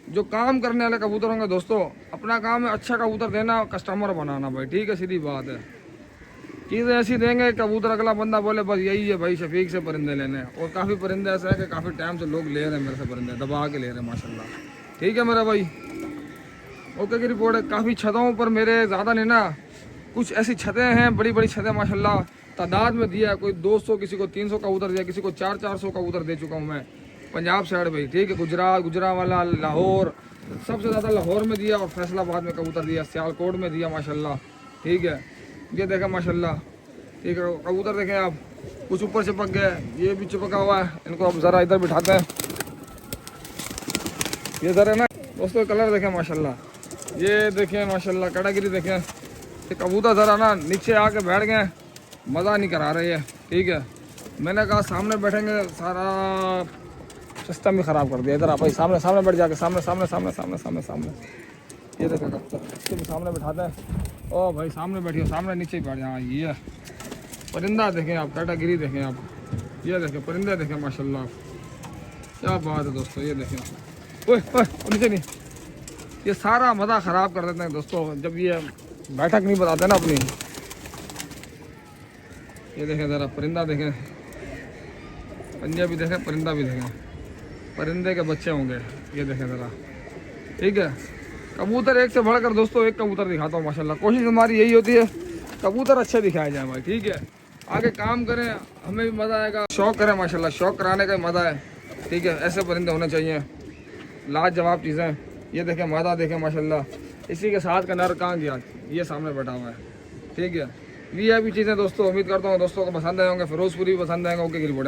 जो काम करने वाले कबूतर होंगे दोस्तों, अपना काम है अच्छा कबूतर देना, कस्टमर बनाना भाई। ठीक है, सीधी बात है, चीज़ें ऐसी देंगे कबूतर अगला बंदा बोले बस यही है भाई, शफीक से परिंदे लेने हैं। और काफ़ी परिंदे ऐसे हैं कि काफ़ी टाइम से लोग ले रहे हैं मेरे से परिंदे, दबा के ले रहे हैं माशाल्लाह। ठीक है मेरा भाई, ओके की रिपोर्ट है। काफ़ी छतों पर मेरे ज़्यादा नहीं ना, कुछ ऐसी छतें हैं, बड़ी बड़ी छतें माशाल्लाह, तादाद में दिया, कोई 200, किसी को 300 कबूतर दिया, किसी को 400 कबूतर दे चुका हूँ मैं पंजाब साइड भाई। ठीक है, गुजरावाला, लाहौर, सबसे ज़्यादा लाहौर में दिया, और फैसलाबाद में कबूतर दिया, सियालकोट में दिया माशाल्लाह। ठीक है, ये देखें माशाल्लाह। ठीक है, कबूतर देखें आप, कुछ ऊपर चिपक गए, ये भी चिपका हुआ है, इनको अब ज़रा इधर बिठाते हैं। ये ज़रा ना दोस्तों कलर देखें माशाल्लाह, ये देखें माशाल्लाह, कैटेगरी देखें। ये कबूतर ज़रा ना नीचे आके बैठ गए, मज़ा नहीं करा रही है। ठीक है, मैंने कहा सामने बैठेंगे सारा सिस्टम भी ख़राब कर दिया। इधर आप भाई सामने सामने बैठ जाके, सामने सामने सामने सामने सामने सामने, ये देखें कबूतर, इसके भी सामने बैठाते हैं। ओ भाई सामने बैठिए, सामने नीचे ही बैठ जाए। ये परिंदा देखें आप, कैटेगरी देखें आप, ये देखें परिंदे देखें माशाल्लाह, क्या बात है दोस्तों। ये देखें, ओए ओए नीचे नहीं, ये सारा मज़ा ख़राब कर देते हैं दोस्तों जब ये बैठक नहीं बताते ना अपनी। ये देखें ज़रा परिंदा देखें, पंजा भी देखें, परिंदा भी देखें, परिंदे के बच्चे होंगे। ये देखें ज़रा। ठीक है, कबूतर एक से बढ़कर दोस्तों एक कबूतर दिखाता हूँ माशाल्लाह, कोशिश हमारी यही होती है कबूतर अच्छे दिखाए जाए भाई। ठीक है, आगे काम करें, हमें भी मज़ा आएगा, शौक़ करें माशाल्लाह, शौक़ कराने का मज़ा है। ठीक है, ऐसे परिंदे होने चाहिए, लाजवाब चीज़ें। ये देखें मादा देखें माशाल्लाह, इसी के साथ का नर कहाँ गया, ये सामने बैठा हुआ है। ठीक है, ये भी चीज़ें दोस्तों, उम्मीद करता हूँ दोस्तों को पसंद आए होंगे, फिरोजपुरी भी पसंद आएंगे। Okay, report.